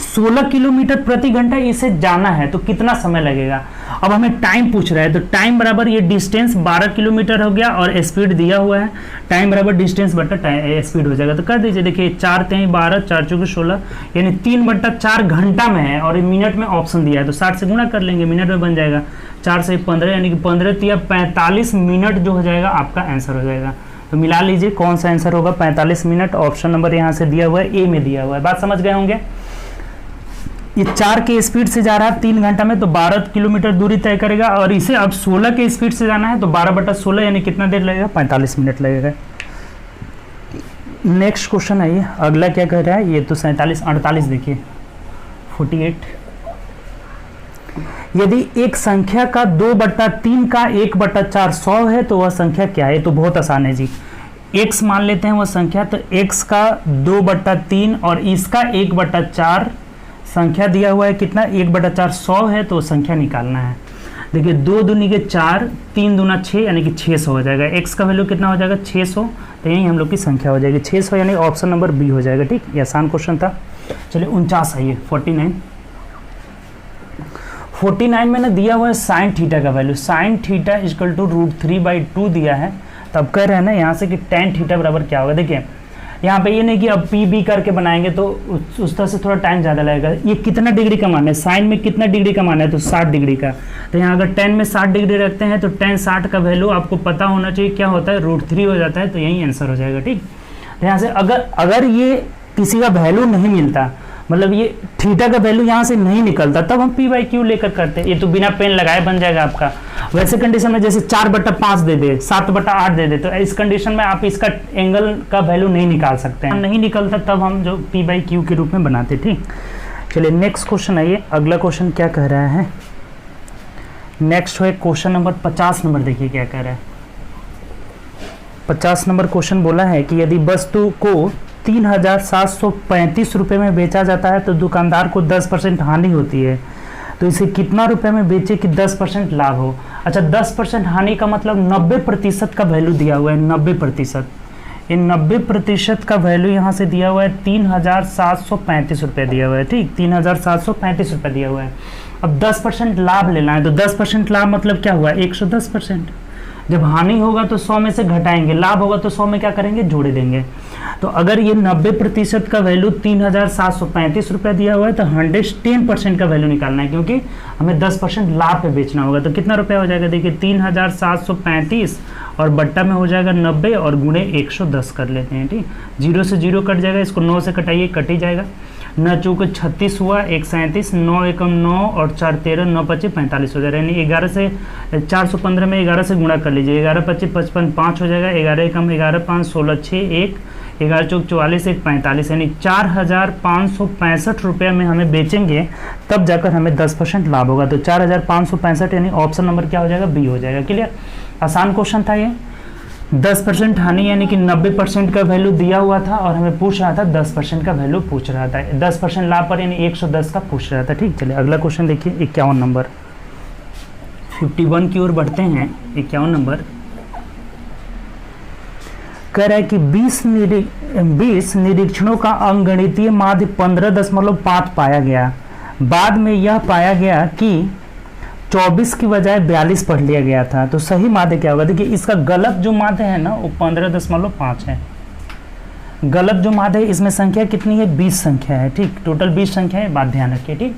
16 किलोमीटर प्रति घंटा इसे जाना है तो कितना समय लगेगा। अब हमें टाइम पूछ रहा है, तो टाइम बराबर ये डिस्टेंस 12 किलोमीटर हो गया और स्पीड दिया हुआ है, टाइम बराबर डिस्टेंस बटा स्पीड हो जाएगा। तो कर दीजिए, देखिए 4 3 12 4 चौके 16 यानी 3/4 घंटा में है और मिनट में ऑप्शन दिया है, तो 60 से गुणा कर लेंगे, मिनट में बन जाएगा। 4 से 15 यानी कि 15 या 45 मिनट जो हो जाएगा आपका आंसर हो जाएगा। तो मिला लीजिए कौन सा आंसर होगा, 45 मिनट। ऑप्शन नंबर यहाँ से दिया हुआ है, ए में दिया हुआ है। बात समझ गए होंगे। ये 4 के स्पीड से जा रहा है 3 घंटा में, तो 12 किलोमीटर दूरी तय करेगा। और इसे अब 16 के स्पीड से जाना है तो 12/16 यानी कितना देर लगेगा, 45 मिनट लगेगा। नेक्स्ट क्वेश्चन है ये, अगला क्या कह रहा है, ये तो 47 48 देखिए 48। यदि एक संख्या का 2/3 का 1/4 100 है तो वह संख्या क्या है। तो बहुत आसान है जी, x मान लेते हैं वह संख्या, तो x का 2/3 और इसका 1/4 संख्या दिया हुआ है कितना, 1/4 100 है, तो संख्या निकालना है। देखिए 2 दूनी के 4, 3 दूना 6 यानी कि 600 हो जाएगा। x का वैल्यू कितना हो जाएगा, 600, तो यही हम लोग की संख्या हो जाएगी 600 यानी ऑप्शन नंबर बी हो जाएगा। ठीक, ये आसान क्वेश्चन था। चलिए 49 आइए, 49 मैंने दिया हुआ है साइन थीटा का value, sine theta equal to √3/2 दिया है। तब कह रहे हैं ना यहाँ से कि टेन थीटा बराबर क्या होगा। देखिए यहाँ पे ये नहीं कि अब पी बी करके बनाएंगे तो उस तरह से थोड़ा टाइम ज़्यादा लगेगा। ये कितना डिग्री का मान है, साइन में कितना डिग्री का मान है, तो 60 डिग्री का। तो यहाँ अगर टेन में 60 डिग्री रखते हैं तो टेन 60 का वैल्यू आपको पता होना चाहिए क्या होता है, √3 हो जाता है, तो यही आंसर हो जाएगा। ठीक, तो यहाँ से अगर ये किसी का वैल्यू नहीं मिलता, मतलब ये थीटा का वैल्यू यहाँ से नहीं निकलता, तब हम p/q लेकर करते हैं। ये तो बिना पेन लगाए बन जाएगा आपका। वैसे कंडीशन में जैसे 4/5 दे दे, 7/8 दे दे, तो इस कंडीशन में आप इसका एंगल का वैल्यू नहीं निकाल सकते हैं, नहीं निकलता तब हम जो p/q के रूप में बनाते। ठीक, चलिए नेक्स्ट क्वेश्चन आइए, अगला क्वेश्चन क्या कह रहा है। नेक्स्ट है क्वेश्चन नंबर 50 नंबर, देखिए क्या कह रहा है। 50 नंबर क्वेश्चन बोला है कि यदि वस्तु को 3,735 रुपये में बेचा जाता है तो दुकानदार को 10% हानि होती है, तो इसे कितना रुपए में बेचे कि 10% लाभ हो। अच्छा 10% हानि का मतलब 90% का वैल्यू दिया हुआ है, 90%। इन 90% का वैल्यू यहाँ से दिया हुआ है 3,735 रुपये दिया हुआ है। ठीक, 3,735 रुपये दिया हुआ है। अब 10% लाभ लेना है, तो 10% लाभ मतलब क्या हुआ, 110%। जब हानि होगा तो 100 में से घटाएंगे, लाभ होगा तो 100 में क्या करेंगे, जोड़ देंगे। तो अगर ये 90% का वैल्यू 3,735 रुपये दिया हुआ है तो 110% का वैल्यू निकालना है, क्योंकि हमें 10% लाभ पे बेचना होगा। तो कितना रुपया हो जाएगा, देखिए 3,735 और बट्टा में हो जाएगा 90 और गुणे 110 कर लेते हैं। ठीक, 0 से 0 कट जाएगा, इसको 9 से कटाइए, कट ही जाएगा। 9 चौके 36 हुआ, 1 37, 9 एकम 9 और 4 13, 9 25 45 हो जाएगा। यानी 11 से 415 में 11 से गुणा कर लीजिए, 11 25 55 5 हो जाएगा, 11 एकम 11 5 16 6 1, 11 चौक 44 1 45, यानी 4,565 रुपये में हमें बेचेंगे तब जाकर हमें 10% लाभ होगा। तो 4,565 यानी ऑप्शन नंबर क्या हो जाएगा, बी हो जाएगा। क्लियर, आसान क्वेश्चन था ये। 10% हानि यानी कि 90% का वैल्यू दिया हुआ था और हमें पूछ रहा था 10% का वैल्यू पूछ रहा था, 10% लाभ पर यानी 110 का पूछ रहा था। ठीक, चलिए अगला क्वेश्चन देखिए, 51 नंबर। 51 की ओर बढ़ते हैं। 51 नंबर कह रहा है कि 20 निरीक्षणों का अंकगणितीय माध्य 15.5 पाया गया। बाद में यह पाया गया कि 24 की बजाय 42 पढ़ लिया गया था, तो सही माध्य क्या होगा। देखिए इसका गलत जो माध्य है ना वो 15.5 है। गलत जो माध्य है इसमें संख्या कितनी है, 20 संख्या है। ठीक, टोटल 20 संख्या है, बात ध्यान रखिए। ठीक,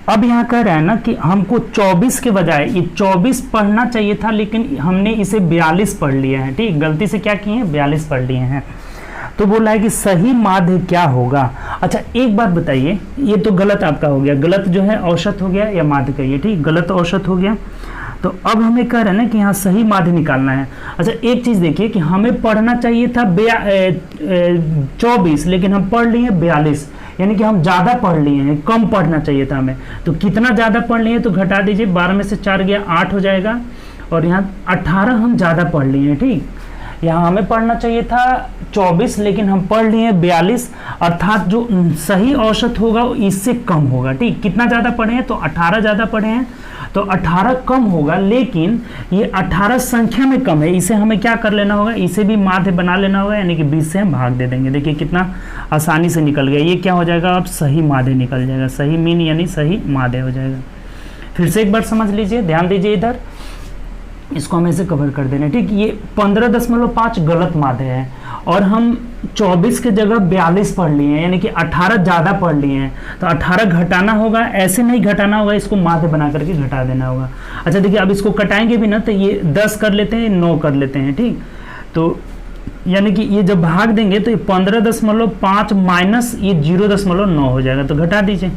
अब यहाँ कह रहा है ना कि हमको 24 के बजाय ये 24 पढ़ना चाहिए था, लेकिन हमने इसे 42 पढ़ लिया है। ठीक, गलती से क्या किए हैं, 42 पढ़ लिए हैं। तो बोला है कि सही माध्य क्या होगा। अच्छा एक बात बताइए, ये तो गलत आपका हो गया, गलत जो है औसत हो गया या माध्य कहिए। ठीक, गलत औसत हो गया। तो अब हमें कह रहे हैं ना कि यहाँ सही माध्य निकालना है। अच्छा एक चीज़ देखिए कि हमें पढ़ना चाहिए था 24, लेकिन हम पढ़ लिए 42, यानी कि हम ज़्यादा पढ़ लिए हैं, कम पढ़ना चाहिए था हमें। तो कितना ज़्यादा पढ़ लिए तो घटा दीजिए, 12 में से 4 गया 8 हो जाएगा, और यहाँ 18 हम ज़्यादा पढ़ लिए हैं। ठीक, यहाँ हमें पढ़ना चाहिए था 24, लेकिन हम पढ़ लिए 42, अर्थात जो सही औसत होगा वो इससे कम होगा। ठीक, कितना ज़्यादा पढ़े हैं तो 18 ज़्यादा पढ़े हैं तो 18 कम होगा, लेकिन ये 18 संख्या में कम है। इसे हमें क्या कर लेना होगा, इसे भी माध्य बना लेना होगा, यानी कि 20 से हम भाग दे देंगे। देखिए कितना आसानी से निकल गया। ये क्या हो जाएगा, अब सही माध्य निकल जाएगा। सही मीन यानी सही माध्य हो जाएगा। फिर से एक बार समझ लीजिए, ध्यान दीजिए इधर, इसको हमें ऐसे कवर कर देना। ठीक, ये 15.5 गलत माध्य है और हम 24 के जगह 42 पढ़ लिए हैं, यानी कि 18 ज़्यादा पढ़ लिए हैं। तो 18 घटाना होगा, ऐसे नहीं घटाना होगा, इसको माध्य बना करके घटा देना होगा। अच्छा देखिए, अब इसको कटाएंगे भी ना तो ये 10 कर लेते हैं, 9 कर लेते हैं। ठीक, तो यानी कि ये जब भाग देंगे तो ये 15.5 माइनस ये 0.9 हो जाएगा। तो घटा दीजिए,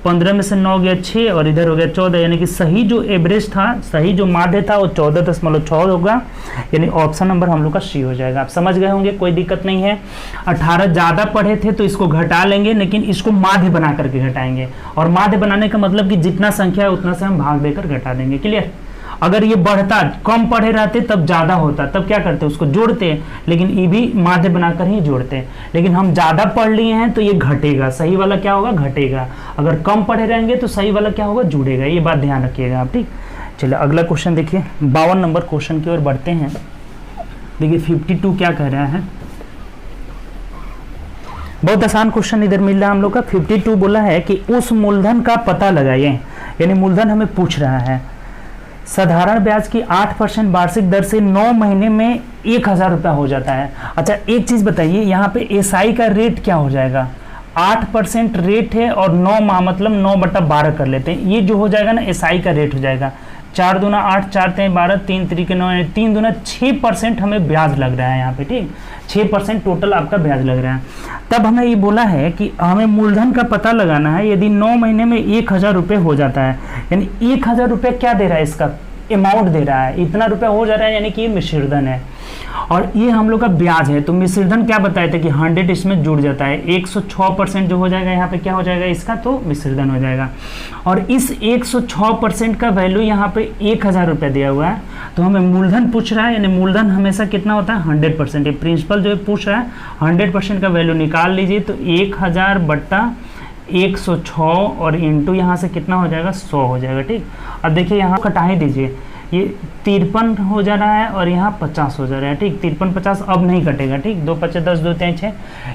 15 में से 9 गया 6 और इधर हो गया 14, यानी कि सही जो एवरेज था, सही जो माध्य था वो 14.6 होगा, यानी ऑप्शन नंबर हम लोग का सी हो जाएगा। आप समझ गए होंगे, कोई दिक्कत नहीं है। 18 ज़्यादा पढ़े थे तो इसको घटा लेंगे, लेकिन इसको माध्य बना करके घटाएंगे। और माध्य बनाने का मतलब कि जितना संख्या है उतना से हम भाग देकर घटा देंगे। क्लियर। अगर ये बढ़ता, कम पढ़े रहते तब ज़्यादा होता, तब क्या करते उसको जोड़ते, लेकिन ये भी माध्य बनाकर ही जोड़ते। लेकिन हम ज़्यादा पढ़ लिए हैं तो ये घटेगा, सही वाला क्या होगा, घटेगा। अगर कम पढ़े रहेंगे तो सही वाला क्या होगा, जुड़ेगा। ये बात ध्यान रखिएगा आप। ठीक, चलिए अगला क्वेश्चन देखिए, 52 नंबर क्वेश्चन की ओर बढ़ते हैं। देखिए 52 क्या कह रहा है, बहुत आसान क्वेश्चन इधर मिल रहा है हम लोग का। 52 बोला है कि उस मूलधन का पता लगाइए, यानी मूलधन हमें पूछ रहा है। साधारण ब्याज की 8% वार्षिक दर से 9 महीने में 1000 रुपया हो जाता है। अच्छा एक चीज़ बताइए, यहाँ पे एसआई का रेट क्या हो जाएगा, 8% रेट है और 9 माह मतलब 9/12 कर लेते हैं। ये जो हो जाएगा ना एसआई का रेट हो जाएगा। 4 दूना 8, 4 3 12, 3 3 9, 3 दूना 6% हमें ब्याज लग रहा है यहाँ पे। ठीक, 6% टोटल आपका ब्याज लग रहा है। तब हमें ये बोला है कि हमें मूलधन का पता लगाना है। यदि 9 महीने में 1000 रुपये हो जाता है, यानी 1000 रुपये क्या दे रहा है, इसका अमाउंट दे रहा है, इतना रुपया हो जा रहा है, यानी कि ये मिश्रधन है और ये हम लोग का ब्याज है। तो मिश्रधन क्या बताए थे कि 100 इसमें जुड़ जाता है। 106% जो हो जाएगा यहाँ पे क्या हो जाएगा इसका, तो मिश्रधन हो जाएगा। और इस 106% का वैल्यू यहाँ पे 1000 रुपया दिया हुआ है। तो हमें मूलधन पूछ रहा है, यानी मूलधन हमेशा कितना होता है, 100%। ये प्रिंसिपल जो है पूछ रहा है 100% का वैल्यू निकाल लीजिए, तो 1000 बट्टा 106 और इंटू यहाँ से कितना हो जाएगा, 100 हो जाएगा। ठीक, अब देखिए यहाँ कटा ही दीजिए, ये 53 हो जा रहा है और यहाँ 50 हो जा रहा है। ठीक, 53 50 अब नहीं कटेगा। ठीक, 2 5 10 2 3 6,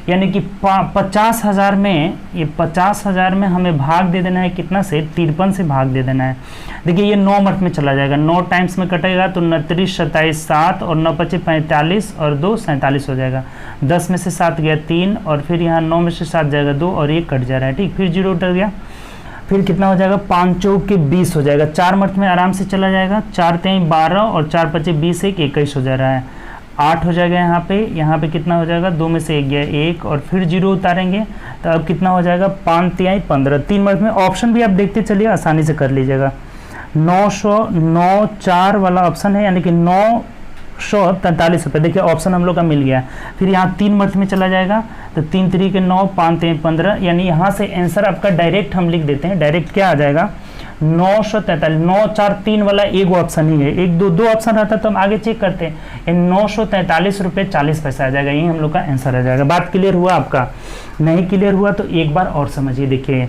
यानी कि 50,000 में, ये 50,000 में हमें भाग दे देना है कितना से, 53 से भाग दे देना है। देखिए ये 9 मत में चला जाएगा, 9 टाइम्स में कटेगा तो 29 27 7 और 9 5 45 और 2 47 हो जाएगा। 10 में से 7 गया 3 और फिर यहाँ 9 में से 7 जाएगा 2 और 1 कट जा रहा है। ठीक, फिर 0 उतर गया, फिर कितना हो जाएगा, 5 चौक के 20 हो जाएगा। 4 मर्थ में आराम से चला जाएगा, 4 3 12 और 4 5 20 1 21 हो जा रहा है। 8 हो जाएगा यहाँ पे कितना हो जाएगा, 2 में से 1 गया 1 और फिर 0 उतारेंगे तो अब कितना हो जाएगा, 5 3 15। 3 मर्थ में ऑप्शन भी आप देखते चलिए, आसानी से कर लीजिएगा। 904 वाला ऑप्शन है, यानी कि 943 रुपये। देखिए ऑप्शन हम लोग का मिल गया। फिर यहाँ 3 मर्थ में चला जाएगा तो 3 3 के 9 5 3 15, यानी यहाँ से आंसर आपका डायरेक्ट हम लिख देते हैं। डायरेक्ट क्या आ जाएगा, 943। 943 वाला एक ऑप्शन ही है, 1 2 ऑप्शन रहता तो हम आगे चेक करते हैं। 943 रुपये 40 पैसा आ जाएगा, यही हम लोग का आंसर आ जाएगा। बात क्लियर हुआ आपका? नहीं क्लियर हुआ तो एक बार और समझिए। देखिए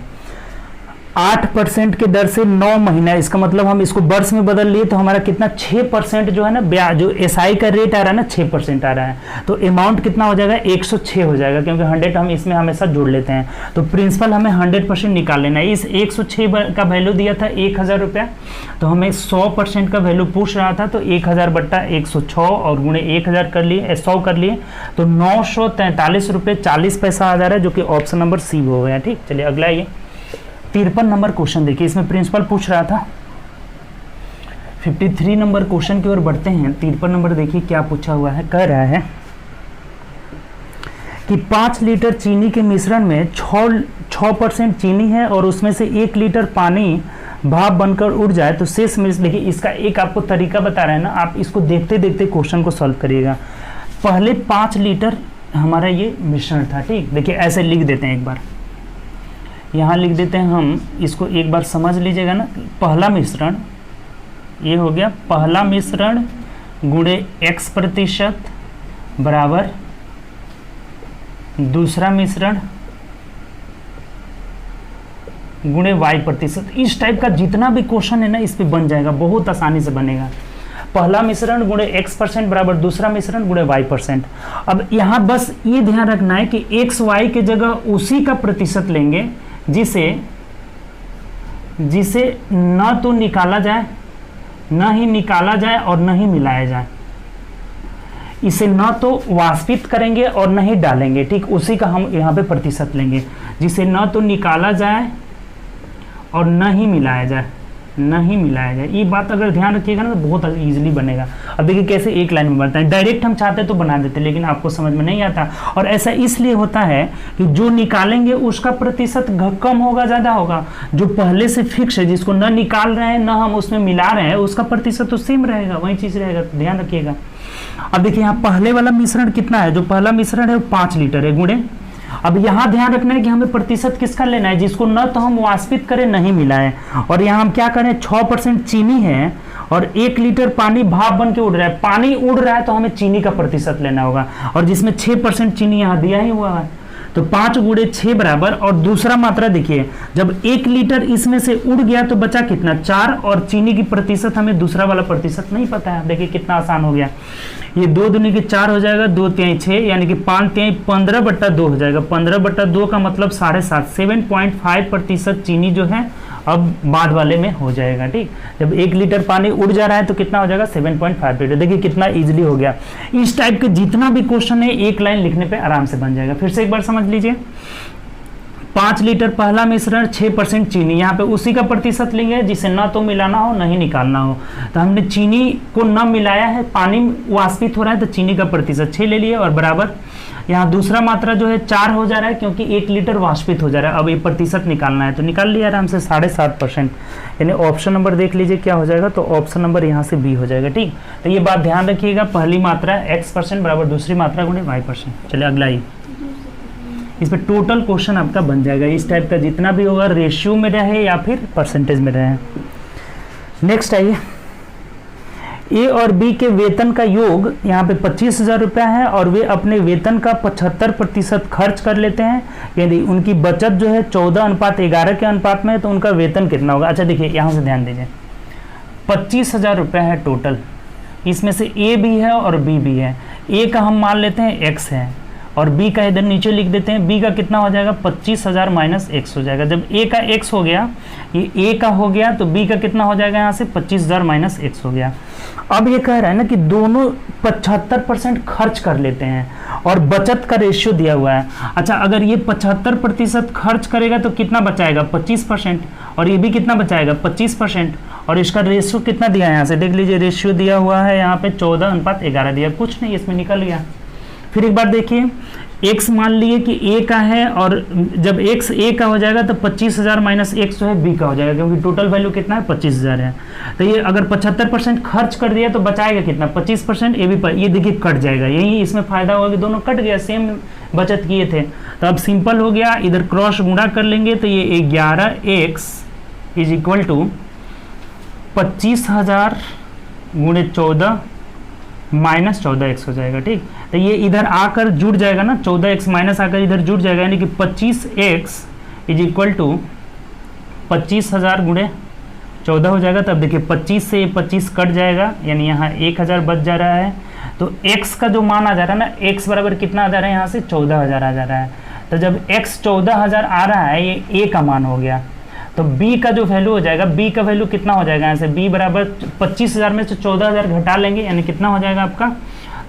8% के दर से 9 महीना, इसका मतलब हम इसको वर्ष में बदल लिए तो हमारा कितना, 6% जो है ना ब्याज, जो एसआई का रेट आ रहा है ना 6% आ रहा है, तो अमाउंट कितना हो जाएगा, 106 हो जाएगा, क्योंकि 100 हम इसमें हमेशा जोड़ लेते हैं। तो प्रिंसिपल हमें 100% निकाल लेना है। इस 106 का वैल्यू दिया था 1000 रुपया, तो हमें 100% का वैल्यू पूछ रहा था, तो 1000 बट्टा 106 और गुणे 1000 कर लिए, 100 कर लिए, तो 943 रुपये 40 पैसा आ जा रहा है, जो कि ऑप्शन नंबर सी हो गया। ठीक, चलिए अगला ये 53 नंबर क्वेश्चन देखिए, इसमें प्रिंसिपल पूछ रहा था। 53 नंबर क्वेश्चन की ओर बढ़ते हैं। 53 नंबर देखिए क्या पूछा हुआ है, कह रहा है कि 5 लीटर चीनी के मिश्रण में 6% चीनी है और उसमें से 1 लीटर पानी भाप बनकर उड़ जाए तो शेष मिश्रण। देखिए इसका एक आपको तरीका बता रहे हैं ना, आप इसको देखते देखते क्वेश्चन को सॉल्व करिएगा। पहले 5 लीटर हमारा ये मिश्रण था। ठीक, देखिए ऐसे लिख देते हैं, एक बार यहाँ लिख देते हैं हम, इसको एक बार समझ लीजिएगा ना। पहला मिश्रण ये हो गया, पहला मिश्रण गुणे x% बराबर दूसरा मिश्रण गुणे y%। इस टाइप का जितना भी क्वेश्चन है ना इस पे बन जाएगा, बहुत आसानी से बनेगा। पहला मिश्रण गुणे x% बराबर दूसरा मिश्रण गुणे y%। अब यहाँ बस ये ध्यान रखना है कि x y के जगह उसी का प्रतिशत लेंगे जिसे न तो निकाला जाए, न ही निकाला जाए और न ही मिलाया जाए। इसे न तो वाष्पित करेंगे और न ही डालेंगे, ठीक, उसी का हम यहाँ पे प्रतिशत लेंगे, जिसे न तो निकाला जाए और न ही मिलाया जाए, न ही मिलाया जाए। ये बात अगर ध्यान रखिएगा ना तो बहुत इजीली बनेगा। अब देखिए कैसे एक लाइन में बनता है, डायरेक्ट हम चाहते तो बना देते लेकिन आपको समझ में नहीं आता। और ऐसा इसलिए होता है कि जो निकालेंगे उसका प्रतिशत कम होगा ज़्यादा होगा, जो पहले से फिक्स है जिसको न निकाल रहे हैं न हम उसमें मिला रहे हैं उसका प्रतिशत तो सेम रहेगा, वही चीज़ रहेगा, तो ध्यान रखिएगा। अब देखिए यहाँ पहले वाला मिश्रण कितना है, जो पहला मिश्रण है वो 5 लीटर है गुणे। अब यहाँ ध्यान रखना है कि हमें प्रतिशत किसका लेना है, जिसको न तो हम वाष्पित करें नहीं मिलाएं। और यहाँ हम क्या करें, 6% चीनी है और 1 लीटर पानी भाप बन के उड़ रहा है। पानी उड़ रहा है तो हमें चीनी का प्रतिशत लेना होगा, और जिसमें 6% चीनी यहाँ दिया ही हुआ है, तो 5 गुणे 6 बराबर। और दूसरा मात्रा देखिए, जब 1 लीटर इसमें से उड़ गया तो बचा कितना, 4, और चीनी की प्रतिशत हमें दूसरा वाला प्रतिशत नहीं पता है। देखिए कितना आसान हो गया, ये 2 दूनी के 4 हो जाएगा, 2 तिहाई 6, यानी कि 5 तिहाई 15/2 हो जाएगा। 15/2 का मतलब 7.5, 7.5% चीनी जो है अब बाद वाले में हो जाएगा, ठीक। जब 1 लीटर पानी उड़ जा रहा है तो कितना हो जाएगा, 7.5 लीटर। देखिए कितना इजीली हो गया। इस टाइप के जितना भी क्वेश्चन है एक लाइन लिखने पे आराम से बन जाएगा। फिर से एक बार समझ लीजिए, 5 लीटर पहला मिश्रण, 6% चीनी, यहाँ पे उसी का प्रतिशत लेंगे जिसे ना तो मिलाना हो ना ही निकालना हो। तो हमने चीनी को न मिलाया है, पानी वाष्पित हो रहा है, तो चीनी का प्रतिशत 6 ले लिए, और बराबर यहाँ दूसरा मात्रा जो है 4 हो जा रहा है क्योंकि 1 लीटर वाष्पित हो जा रहा है। अब ये प्रतिशत निकालना है तो निकाल लिया आराम से, 7.5%। यानी ऑप्शन नंबर देख लीजिए क्या हो जाएगा, तो ऑप्शन नंबर यहाँ से बी हो जाएगा, ठीक। तो ये बात ध्यान रखिएगा, पहली मात्रा x% बराबर दूसरी मात्रा गुणे y%। चलिए अगला ही, इस पर टोटल क्वेश्चन आपका बन जाएगा। इस टाइप का जितना भी होगा रेशियो में रहे या फिर परसेंटेज में रहे। नेक्स्ट आइए, ए और बी के वेतन का योग यहाँ पे 25,000 रुपया है और वे अपने वेतन का 75% खर्च कर लेते हैं। यदि उनकी बचत जो है 14:11 के अनुपात में है तो उनका वेतन कितना होगा। अच्छा देखिए यहाँ से ध्यान दीजिए, 25,000 रुपया है टोटल, इसमें से ए भी है और बी भी है। ए का हम मान लेते हैं x है और बी का इधर नीचे लिख देते हैं। बी का कितना हो जाएगा, 25,000 माइनस x हो जाएगा। जब ए का x हो गया, ये ए का हो गया, तो बी का कितना हो जाएगा, यहाँ से 25,000 माइनस x हो गया। अब ये कह रहा है ना कि दोनों 75% खर्च कर लेते हैं और बचत का रेशियो दिया हुआ है। अच्छा अगर ये 75% खर्च करेगा तो कितना बचाएगा, 25%, और ये भी कितना बचाएगा, 25%, और इसका रेशियो कितना दिया है, यहाँ से देख लीजिए रेशियो दिया हुआ है यहाँ पे 14:11 दिया। कुछ नहीं, इसमें निकल गया। फिर एक बार देखिए, x मान लिए कि a का है और जब x a का हो जाएगा तो 25,000 माइनस x जो है b का हो जाएगा, क्योंकि टोटल वैल्यू कितना है, 25,000 है। तो ये अगर 75% खर्च कर दिया तो बचाएगा कितना, 25%। ए भी ये देखिए कट जाएगा, यही इसमें फायदा होगा कि दोनों कट गया, सेम बचत किए थे। तो अब सिंपल हो गया, इधर क्रॉस गुणा कर लेंगे तो ये 11x इज इक्वल टू 25,000 गुणे 14 माइनस 14x हो जाएगा, ठीक। तो ये इधर आकर जुड़ जाएगा ना, 14x माइनस आकर इधर जुड़ जाएगा, यानी कि 25x इज इक्वल टू 25,000 गुणे 14 हो जाएगा। तब देखिए 25 से 25 कट जाएगा, यानी यहाँ 1,000 बच जा रहा है। तो x का जो मान आ जा रहा है ना, x बराबर कितना आ जा रहा है, यहाँ से 14,000 आ जा रहा है। तो जब x 14,000 आ रहा है, ये a का मान हो गया, तो b का जो वैल्यू हो जाएगा, b का वैल्यू कितना हो जाएगा, यहाँ से b बराबर 25,000 में से 14,000 घटा लेंगे, यानी कितना हो जाएगा आपका,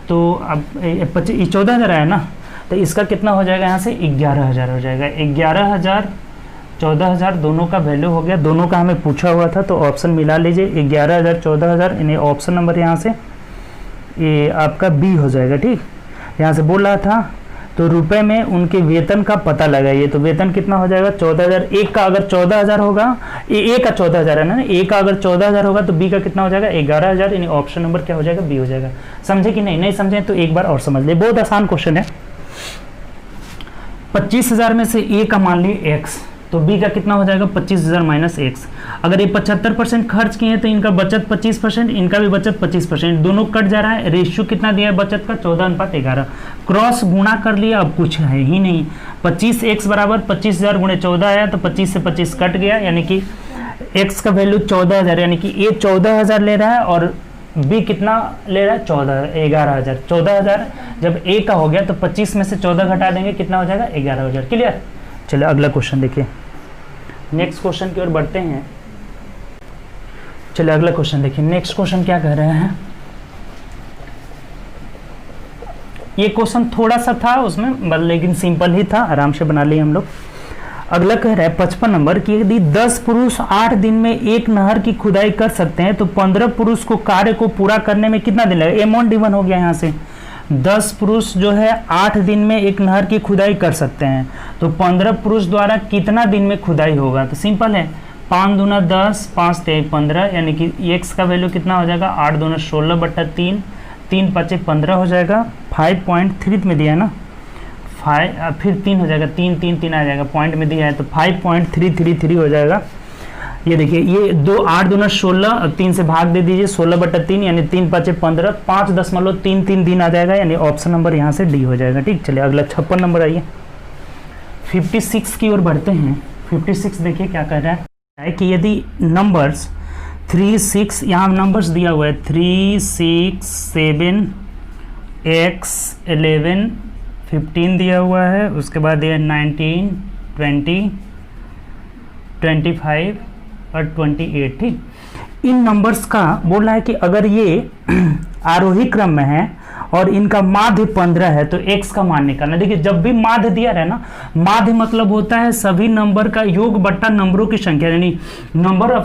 तो अब 14,000 है ना, तो इसका कितना हो जाएगा, यहाँ से 11,000 हो जाएगा। 11,000 14,000 दोनों का वैल्यू हो गया, दोनों का हमें पूछा हुआ था तो ऑप्शन मिला लीजिए, 11,000 14,000, यानी ऑप्शन नंबर यहाँ से ये आपका बी हो जाएगा, ठीक। यहाँ से बोल रहा था तो रुपए में उनके वेतन का पता लगाइए, तो वेतन कितना हो जाएगा, 14,000। एक का अगर 14,000 होगा, ए का 14,000 है ना, ए का अगर 14,000 होगा तो बी का कितना हो जाएगा, 11,000, यानी ऑप्शन नंबर क्या हो जाएगा, बी हो जाएगा। समझे कि नहीं, नहीं समझे तो एक बार और समझ ले, बहुत आसान क्वेश्चन है। 25,000 में से ए का मान लिए x, तो बी का कितना हो जाएगा 25,000 माइनस एक्स। अगर ये 75% खर्च किए हैं तो इनका बचत 25%, इनका भी बचत 25%, दोनों कट जा रहा है। रेशियो कितना दिया है बचत का 14:11। क्रॉस गुणा कर लिया, अब कुछ है ही नहीं। 25x बराबर 25,000 गुणे 14 आया तो 25 से 25 कट गया, यानी कि x का वैल्यू 14,000, यानी कि ये 14,000 ले रहा है और बी कितना ले रहा है 11,000। 14,000 जब ए का हो गया तो 25 में से 14 घटा देंगे, कितना हो जाएगा 11,000। क्लियर। चलिए अगला क्वेश्चन देखिए, नेक्स्ट क्वेश्चन की ओर बढ़ते हैं। चलिए अगला क्वेश्चन देखिए, नेक्स्ट क्वेश्चन क्या कह रहे हैं। ये क्वेश्चन थोड़ा सा था उसमें, लेकिन सिंपल ही था, आराम से बना लिए हम लोग। अगला कह रहा है 55 नंबर की, यदि 10 पुरुष 8 दिन में एक नहर की खुदाई कर सकते हैं तो 15 पुरुष को कार्य को पूरा करने में कितना दिन लगेगा। M1 D1 हो गया यहाँ से। 10 पुरुष जो है 8 दिन में एक नहर की खुदाई कर सकते हैं, तो 15 पुरुष द्वारा कितना दिन में खुदाई होगा। तो सिंपल है, 5 दूना 10, 5 3 15, यानी कि x का वैल्यू कितना हो जाएगा 8 दूना 16/3, 3 5 15 हो जाएगा। 5.3 में दिया है ना, 5 फिर 3 हो जाएगा, 3 3 3 आ जाएगा, पॉइंट में दिया है तो 5.333 हो जाएगा। ये देखिए, ये 8 दूना 16, अब 3 से भाग दे दीजिए, 16/3 यानी 3 5 15, 5.33 दिन आ जाएगा, यानी ऑप्शन नंबर यहाँ से डी हो जाएगा। ठीक, चलिए अगला 56 नंबर आइए, 56 की ओर बढ़ते हैं। 56 देखिए क्या कह रहा है कि यदि नंबर्स 3 6, यहाँ नंबर्स दिया हुआ है 3 6 7 x 11 15 दिया हुआ है, उसके बाद दिया 19 20 25 और 28। ठीक, इन नंबर्स का बोल रहा है कि अगर ये आरोही क्रम में है और इनका माध्य 15 है तो x का मान निकालना। देखिए, जब भी माध्य दिया रहे ना, माध्य मतलब होता है सभी नंबर का योग बट्टा नंबरों की संख्या, यानी number of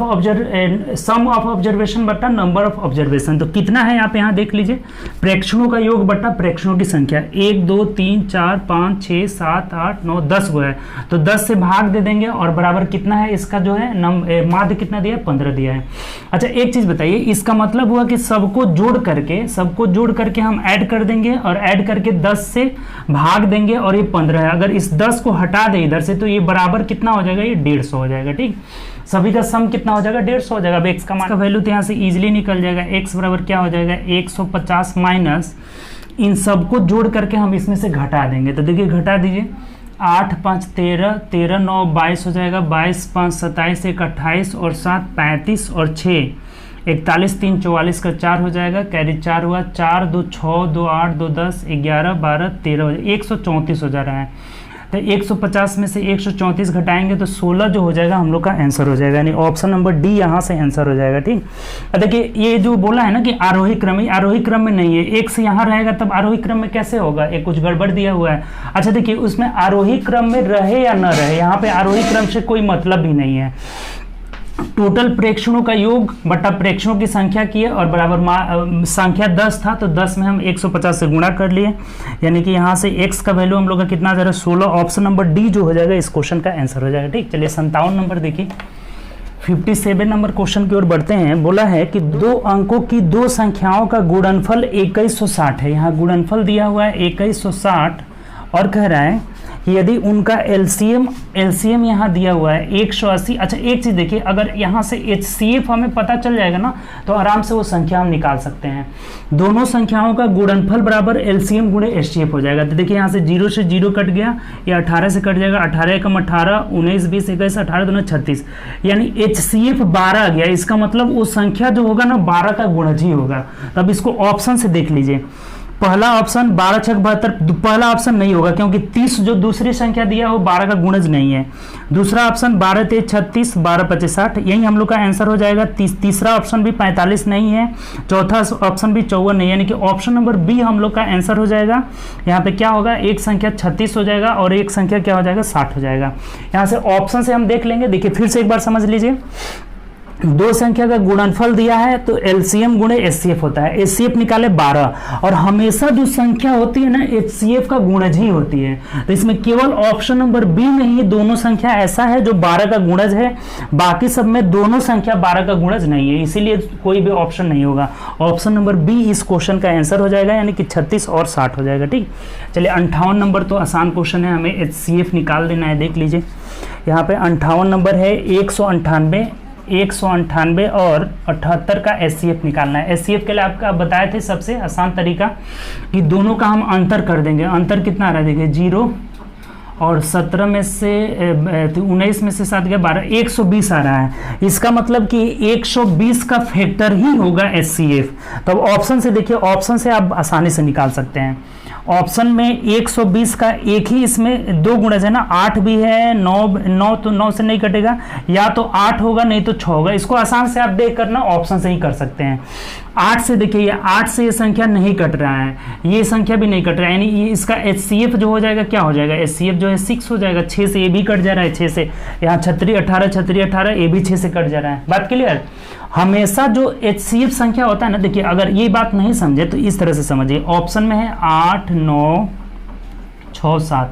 sum of observation बट्टा नंबर ऑफ ऑब्जर्वेशन। तो कितना है यहाँ पे, यहाँ देख लीजिए, प्रेक्षणों का योग बट्टा प्रेक्षणों की संख्या 1 2 3 4 5 6 7 8 9 10 गो है, तो 10 से भाग दे देंगे और बराबर कितना है इसका जो है माध्य कितना दिया है 15 दिया है। अच्छा, एक चीज बताइए, इसका मतलब हुआ कि सबको जोड़ करके हम ऐड कर देंगे और ऐड करके 10 से भाग देंगे और ये 15 है। अगर इस 10 को हटा दे इधर से तो ये बराबर कितना हो जाएगा, ये 150 हो जाएगा। ठीक, सभी का सम कितना हो जाएगा 150 हो जाएगा। अब x का मान का वैल्यू तो यहाँ से इजीली निकल जाएगा, x बराबर क्या हो जाएगा 150 माइनस इन सबको जोड़ करके हम इसमें से घटा देंगे। तो देखिए घटा दीजिए, 8 5 13, 13 9 22 हो जाएगा, 22 5 27, 1 28 और 7 35 और 6 41, 3 44 का 4 हो जाएगा, कैरी 4 हुआ, 4 2 6 2 8 2 10 11 12 13 हो जाएगा, 134 हो जा रहा है। तो 150 में से 134 घटाएंगे तो 16 जो हो जाएगा हम लोग का आंसर हो जाएगा, यानी ऑप्शन नंबर डी यहाँ से आंसर हो जाएगा। ठीक, देखिए ये जो बोला है ना कि आरोही क्रम में नहीं है, एक से यहाँ रहेगा तब आरोही क्रम में कैसे होगा, एक कुछ गड़बड़ दिया हुआ है। अच्छा देखिए, उसमें आरोही क्रम में रहे या न रहे, यहाँ पे आरोही क्रम से कोई मतलब भी नहीं है। टोटल प्रेक्षणों का योग बटा प्रेक्षणों की संख्या की है और बराबर संख्या 10 था तो 10 में हम 150 से गुणा कर लिए, यानी कि यहाँ से x का वैल्यू हम लोग का कितना आ जा रहा है 16। ऑप्शन नंबर डी जो हो जाएगा इस क्वेश्चन का आंसर हो जाएगा। ठीक, चलिए 57 नंबर देखिए, 57 नंबर क्वेश्चन की ओर बढ़ते हैं। बोला है कि 2 अंकों की 2 संख्याओं का गुणनफल 2160 है। यहाँ गुणनफल दिया हुआ है 2160 और कह रहा है कि यदि उनका एलसीएम यहाँ दिया हुआ है 180। अच्छा एक चीज़ देखिए, अगर यहाँ से HCF हमें पता चल जाएगा ना तो आराम से वो संख्या हम निकाल सकते हैं। दोनों संख्याओं का गुणनफल बराबर एलसीएम गुणे HCF हो जाएगा। तो देखिए यहाँ से 0 से 0 कट गया, ये 18 से कट जाएगा, 18 एकम 18, 19 20 21 18 दूना 36, यानी HCF 12 आ गया। इसका मतलब वो संख्या जो होगा ना 12 का गुणज ही होगा। तब इसको ऑप्शन से देख लीजिए, पहला ऑप्शन 12 6 72, पहला ऑप्शन नहीं होगा क्योंकि 30 जो दूसरी संख्या दिया वो 12 का गुणज नहीं है। दूसरा ऑप्शन 12 3 36, 12 25 60, यही हम लोग का आंसर हो जाएगा। तीसरा ऑप्शन भी 45 नहीं है, चौथा ऑप्शन भी 54 नहीं है, यानी कि ऑप्शन नंबर बी हम लोग का आंसर हो जाएगा। यहाँ पे क्या होगा, एक संख्या 36 हो जाएगा और एक संख्या क्या हो जाएगा 60 हो जाएगा। यहाँ से ऑप्शन से हम देख लेंगे। देखिए फिर से एक बार समझ लीजिए, 2 संख्या का गुणनफल दिया है तो एलसीएम गुणे एचसीएफ होता है। एचसीएफ निकाले 12 और हमेशा जो संख्या होती है ना एचसीएफ का गुणज ही होती है। तो इसमें केवल ऑप्शन नंबर बी में ही दोनों संख्या ऐसा है जो 12 का गुणज है, बाकी सब में दोनों संख्या 12 का गुणज नहीं है, इसीलिए कोई भी ऑप्शन नहीं होगा। ऑप्शन नंबर बी इस क्वेश्चन का आंसर हो जाएगा, यानी कि 36 और 60 हो जाएगा। ठीक, चलिए 58 नंबर तो आसान क्वेश्चन है, हमें एचसीएफ निकाल देना है। देख लीजिए यहाँ पे 58 नंबर है, 198 और 78 का SCF निकालना है। SCF के लिए आपका बताए थे सबसे आसान तरीका कि दोनों का हम अंतर कर देंगे। अंतर कितना आ रहा है देखिए, 0 और 17 में से 19 में से 7 गया 12, 120 आ रहा है। इसका मतलब कि 120 का फैक्टर ही होगा SCF। तो ऑप्शन से देखिए, ऑप्शन से आप आसानी से निकाल सकते हैं। ऑप्शन में 120 का एक ही इसमें 2 गुणज है ना, 8 भी है, 9 तो 9 से नहीं कटेगा, या तो 8 होगा नहीं तो 6 होगा। इसको आसान से आप देख करना ऑप्शन से ही कर सकते हैं। 8 से देखिए, 8 से ये संख्या नहीं कट रहा है, ये संख्या भी नहीं कट रहा है, यानी ये इसका HCF जो हो जाएगा क्या हो जाएगा, HCF जो है 6 हो जाएगा। 6 से ये भी कट जा रहा है, 6 से यहाँ 36 18 ये भी 6 से कट जा रहा है। बात क्लियर। हमेशा जो HCF संख्या होता है ना, देखिए अगर ये बात नहीं समझे तो इस तरह से समझिए। ऑप्शन में है 8 9 6 7,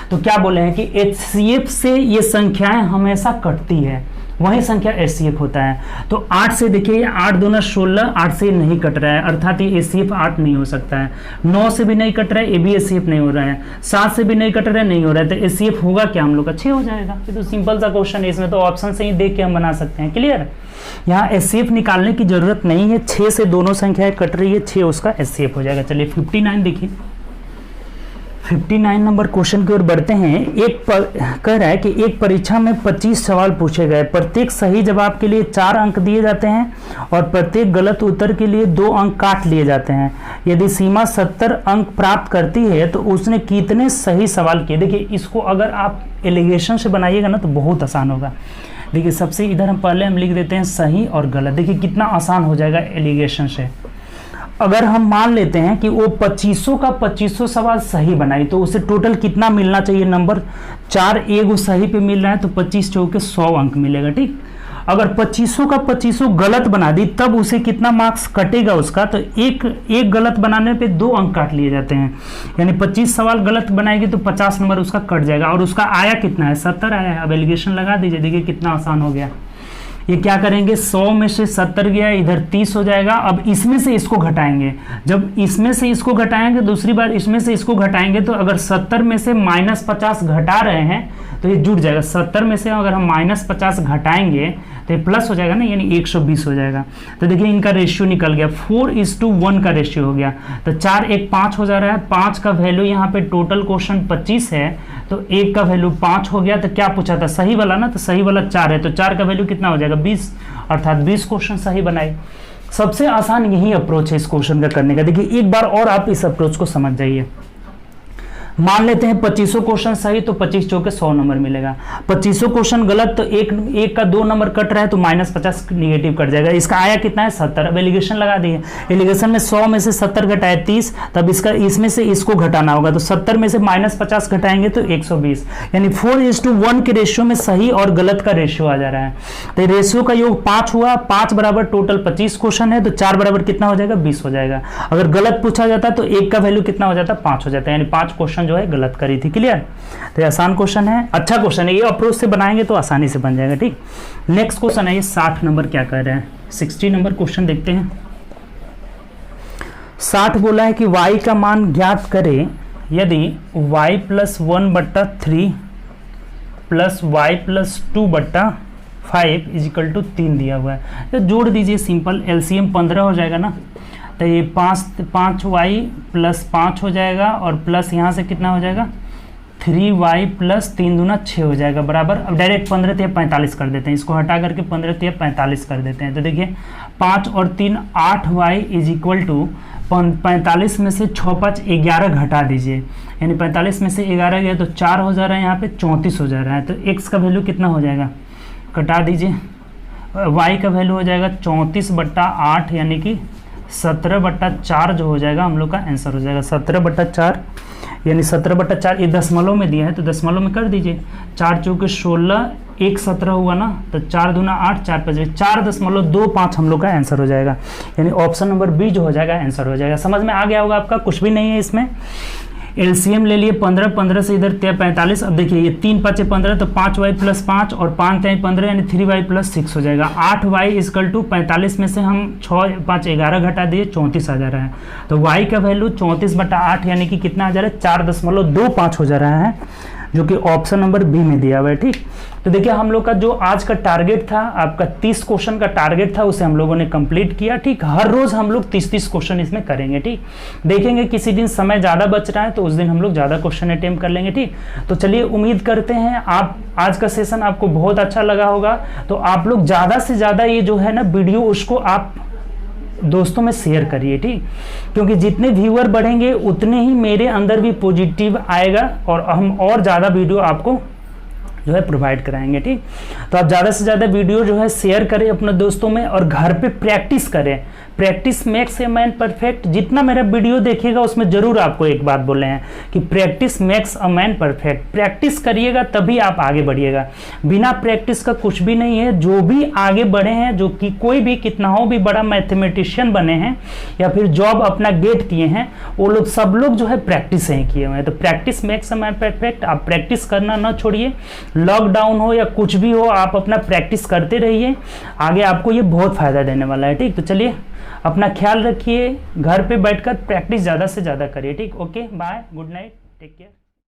तो क्या बोले हैं कि HCF से ये संख्याएं हमेशा कटती है, वही संख्या HCF होता है। तो 8 से देखिए, 8 दूना 16, 8 से नहीं कट रहा है, अर्थात ये HCF 8 नहीं हो सकता है। 9 से भी नहीं कट रहा है, ये भी HCF नहीं हो रहा है। 7 से भी नहीं कट रहा है, नहीं हो रहा है, तो HCF होगा क्या हम लोग का, 6 हो जाएगा। ये तो सिंपल सा क्वेश्चन है, इसमें तो ऑप्शन से ही देख के हम बना सकते हैं। क्लियर। यहाँ HCF निकालने की जरूरत नहीं है, 6 से दोनों संख्याएं कट रही है, 6 उसका HCF हो जाएगा। चलिए 59 देखिए, 59 नंबर क्वेश्चन की ओर बढ़ते हैं। कह रहा है कि एक परीक्षा में 25 सवाल पूछे गए, प्रत्येक सही जवाब के लिए 4 अंक दिए जाते हैं और प्रत्येक गलत उत्तर के लिए 2 अंक काट लिए जाते हैं। यदि सीमा 70 अंक प्राप्त करती है तो उसने कितने सही सवाल किए। देखिए इसको अगर आप एलिगेशन से बनाइएगा ना तो बहुत आसान होगा। देखिए सबसे इधर हम पहले लिख देते हैं सही और गलत। देखिए कितना आसान हो जाएगा एलिगेशन से। अगर हम मान लेते हैं कि वो 2500 का 2500 सवाल सही बनाई तो उसे टोटल कितना मिलना चाहिए नंबर, 4 एगो सही पे मिल रहा है तो 25 चौके 100 अंक मिलेगा। ठीक। अगर 2500 का 2500 गलत बना दी तब उसे कितना मार्क्स कटेगा उसका, तो एक गलत बनाने पे 2 अंक काट लिए जाते हैं, यानी 25 सवाल गलत बनाएगी तो 50 नंबर उसका कट जाएगा। और उसका आया कितना है, 70 आया है। अब एलिगेशन लगा दीजिए, देखिए कितना आसान हो गया। ये क्या करेंगे, 100 में से 70 गया, इधर 30 हो जाएगा। अब इसमें से इसको घटाएंगे, जब इसमें से इसको घटाएंगे दूसरी बार इसमें से इसको घटाएंगे तो अगर 70 में से -50 घटा रहे हैं तो ये जुड़ जाएगा। 70 में से अगर हम -50 घटाएंगे तो ये प्लस हो जाएगा ना, यानी 120 हो जाएगा। तो देखिए इनका रेशियो निकल गया, 4:1 का रेशियो हो गया। तो 4 1 5 हो जा रहा है। 5 का वैल्यू यहाँ पे टोटल क्वेश्चन 25 है तो 1 का वैल्यू 5 हो गया। तो क्या पूछा था, सही वाला ना, तो सही वाला 4 है, तो 4 का वैल्यू कितना हो जाएगा 20, अर्थात 20 क्वेश्चन सही बनाए। सबसे आसान यही अप्रोच है इस क्वेश्चन का करने का। देखिए एक बार और आप इस अप्रोच को समझ जाइए। मान लेते हैं 2500 क्वेश्चन सही तो 25 चौके 100 नंबर मिलेगा। 2500 क्वेश्चन गलत तो एक का 2 नंबर कट रहा है तो -50 निगेटिव कट जाएगा। इसका आया कितना है 70। अब एलिगेशन लगा दिए। एलिगेशन में 100 में से 70 घटाए 30, तब इसका इसमें से इसको घटाना होगा तो 70 में से -50 घटाएंगे तो 120, यानी 4:1 के रेशियो में सही और गलत का रेशियो आ जा रहा है। तो रेशियो का योग 5 हुआ। 5 बराबर टोटल 25 क्वेश्चन है तो 4 बराबर कितना हो जाएगा 20 हो जाएगा। अगर गलत पूछा जाता तो 1 का वैल्यू कितना हो जाता 5 हो जाता है, यानी 5 क्वेश्चन जो है गलत करी थी। क्लियर। तो ये आसान क्वेश्चन है, अच्छा क्वेश्चन है, ये अप्रोच से बनाएंगे तो आसानी से बन जाएगा। ठीक। नेक्स्ट क्वेश्चन है ये 60 नंबर क्या कह रहे हैं, 60 नंबर क्वेश्चन देखते हैं। 60 बोला है कि y का मान ज्ञात करें यदि y + 1/3 प्लस y + 2/5 = 3 दिया हुआ है। तो जोड़ दीजिए, सिंपल एलसीएम 15 हो जाएगा ना, तो ये 5y + 5 हो जाएगा और प्लस यहाँ से कितना हो जाएगा 3y + 3 दूना 6 हो जाएगा बराबर। अब डायरेक्ट 15 × 45 कर देते हैं, इसको हटा करके 15 × 45 कर देते हैं। तो देखिए 5 और 3 8y = 45 में से 6 5 11 घटा दीजिए, यानी 45 में से 11 गया तो 4 हो जा रहा है, यहाँ पे 34 हो जा रहा है। तो x का वैल्यू कितना हो जाएगा, कटा दीजिए, y का वैल्यू हो जाएगा 34/8 यानी कि 17/4 जो हो जाएगा हम लोग का आंसर हो जाएगा 17/4, यानी 17/4 ये दशमलव में दिया है तो दशमलव में कर दीजिए। 4 चौके 16, 1 17 हुआ ना, तो 4 दूना 8, 4 5 4.25 हम लोग का आंसर हो जाएगा, यानी ऑप्शन नंबर बी जो हो जाएगा आंसर हो जाएगा। समझ में आ गया होगा आपका, कुछ भी नहीं है इसमें। एलसीएम ले लिए 15, 15 से इधर 45। अब देखिए ये 3 5 15 तो 5y + 5 और 5 3 15 यानी 3y + 6 हो जाएगा। 8y = 45 में से हम 6 5 11 घटा दिए 34 आ जा रहा है। तो y का वैल्यू 34/8 यानी कि कितना आ जा रहा है 4.25 हो जा रहा है। जो कि ऑप्शन नंबर बी में दिया हुआ है। ठीक, तो देखिए हम लोग का जो आज का टारगेट था, आपका 30 क्वेश्चन का टारगेट था, उसे हम लोगों ने कंप्लीट किया। ठीक, हर रोज हम लोग 30-30 क्वेश्चन इसमें करेंगे। ठीक, देखेंगे किसी दिन समय ज़्यादा बच रहा है तो उस दिन हम लोग ज़्यादा क्वेश्चन अटेम्प्ट कर लेंगे। ठीक, तो चलिए उम्मीद करते हैं आप आज का सेशन आपको बहुत अच्छा लगा होगा। तो आप लोग ज़्यादा से ज़्यादा ये जो है ना वीडियो, उसको आप दोस्तों में शेयर करिए। ठीक, क्योंकि जितने व्यूअर बढ़ेंगे उतने ही मेरे अंदर भी पॉजिटिव आएगा और हम और ज़्यादा वीडियो आपको जो है प्रोवाइड कराएंगे। ठीक, तो आप ज़्यादा से ज़्यादा वीडियो जो है शेयर करें अपने दोस्तों में और घर पे प्रैक्टिस करें। Practice makes a man perfect. जितना मेरा वीडियो देखिएगा उसमें जरूर आपको एक बात बोले हैं कि practice makes a man perfect. Practice करिएगा तभी आप आगे बढ़िएगा, बिना प्रैक्टिस का कुछ भी नहीं है। जो भी आगे बढ़े हैं, जो कि कोई भी कितना हो भी बड़ा मैथमेटिशियन बने हैं या फिर जॉब अपना गेट किए हैं, वो लोग सब लोग जो है प्रैक्टिस से ही किए हुए हैं। तो practice makes a man perfect. आप प्रैक्टिस करना ना छोड़िए, लॉकडाउन हो या कुछ भी हो, आप अपना प्रैक्टिस करते रहिए, आगे आपको ये बहुत फायदा देने वाला है। ठीक, तो चलिए अपना ख्याल रखिए, घर पे बैठकर प्रैक्टिस ज़्यादा से ज़्यादा करिए। ठीक, okay, bye, good night, take care.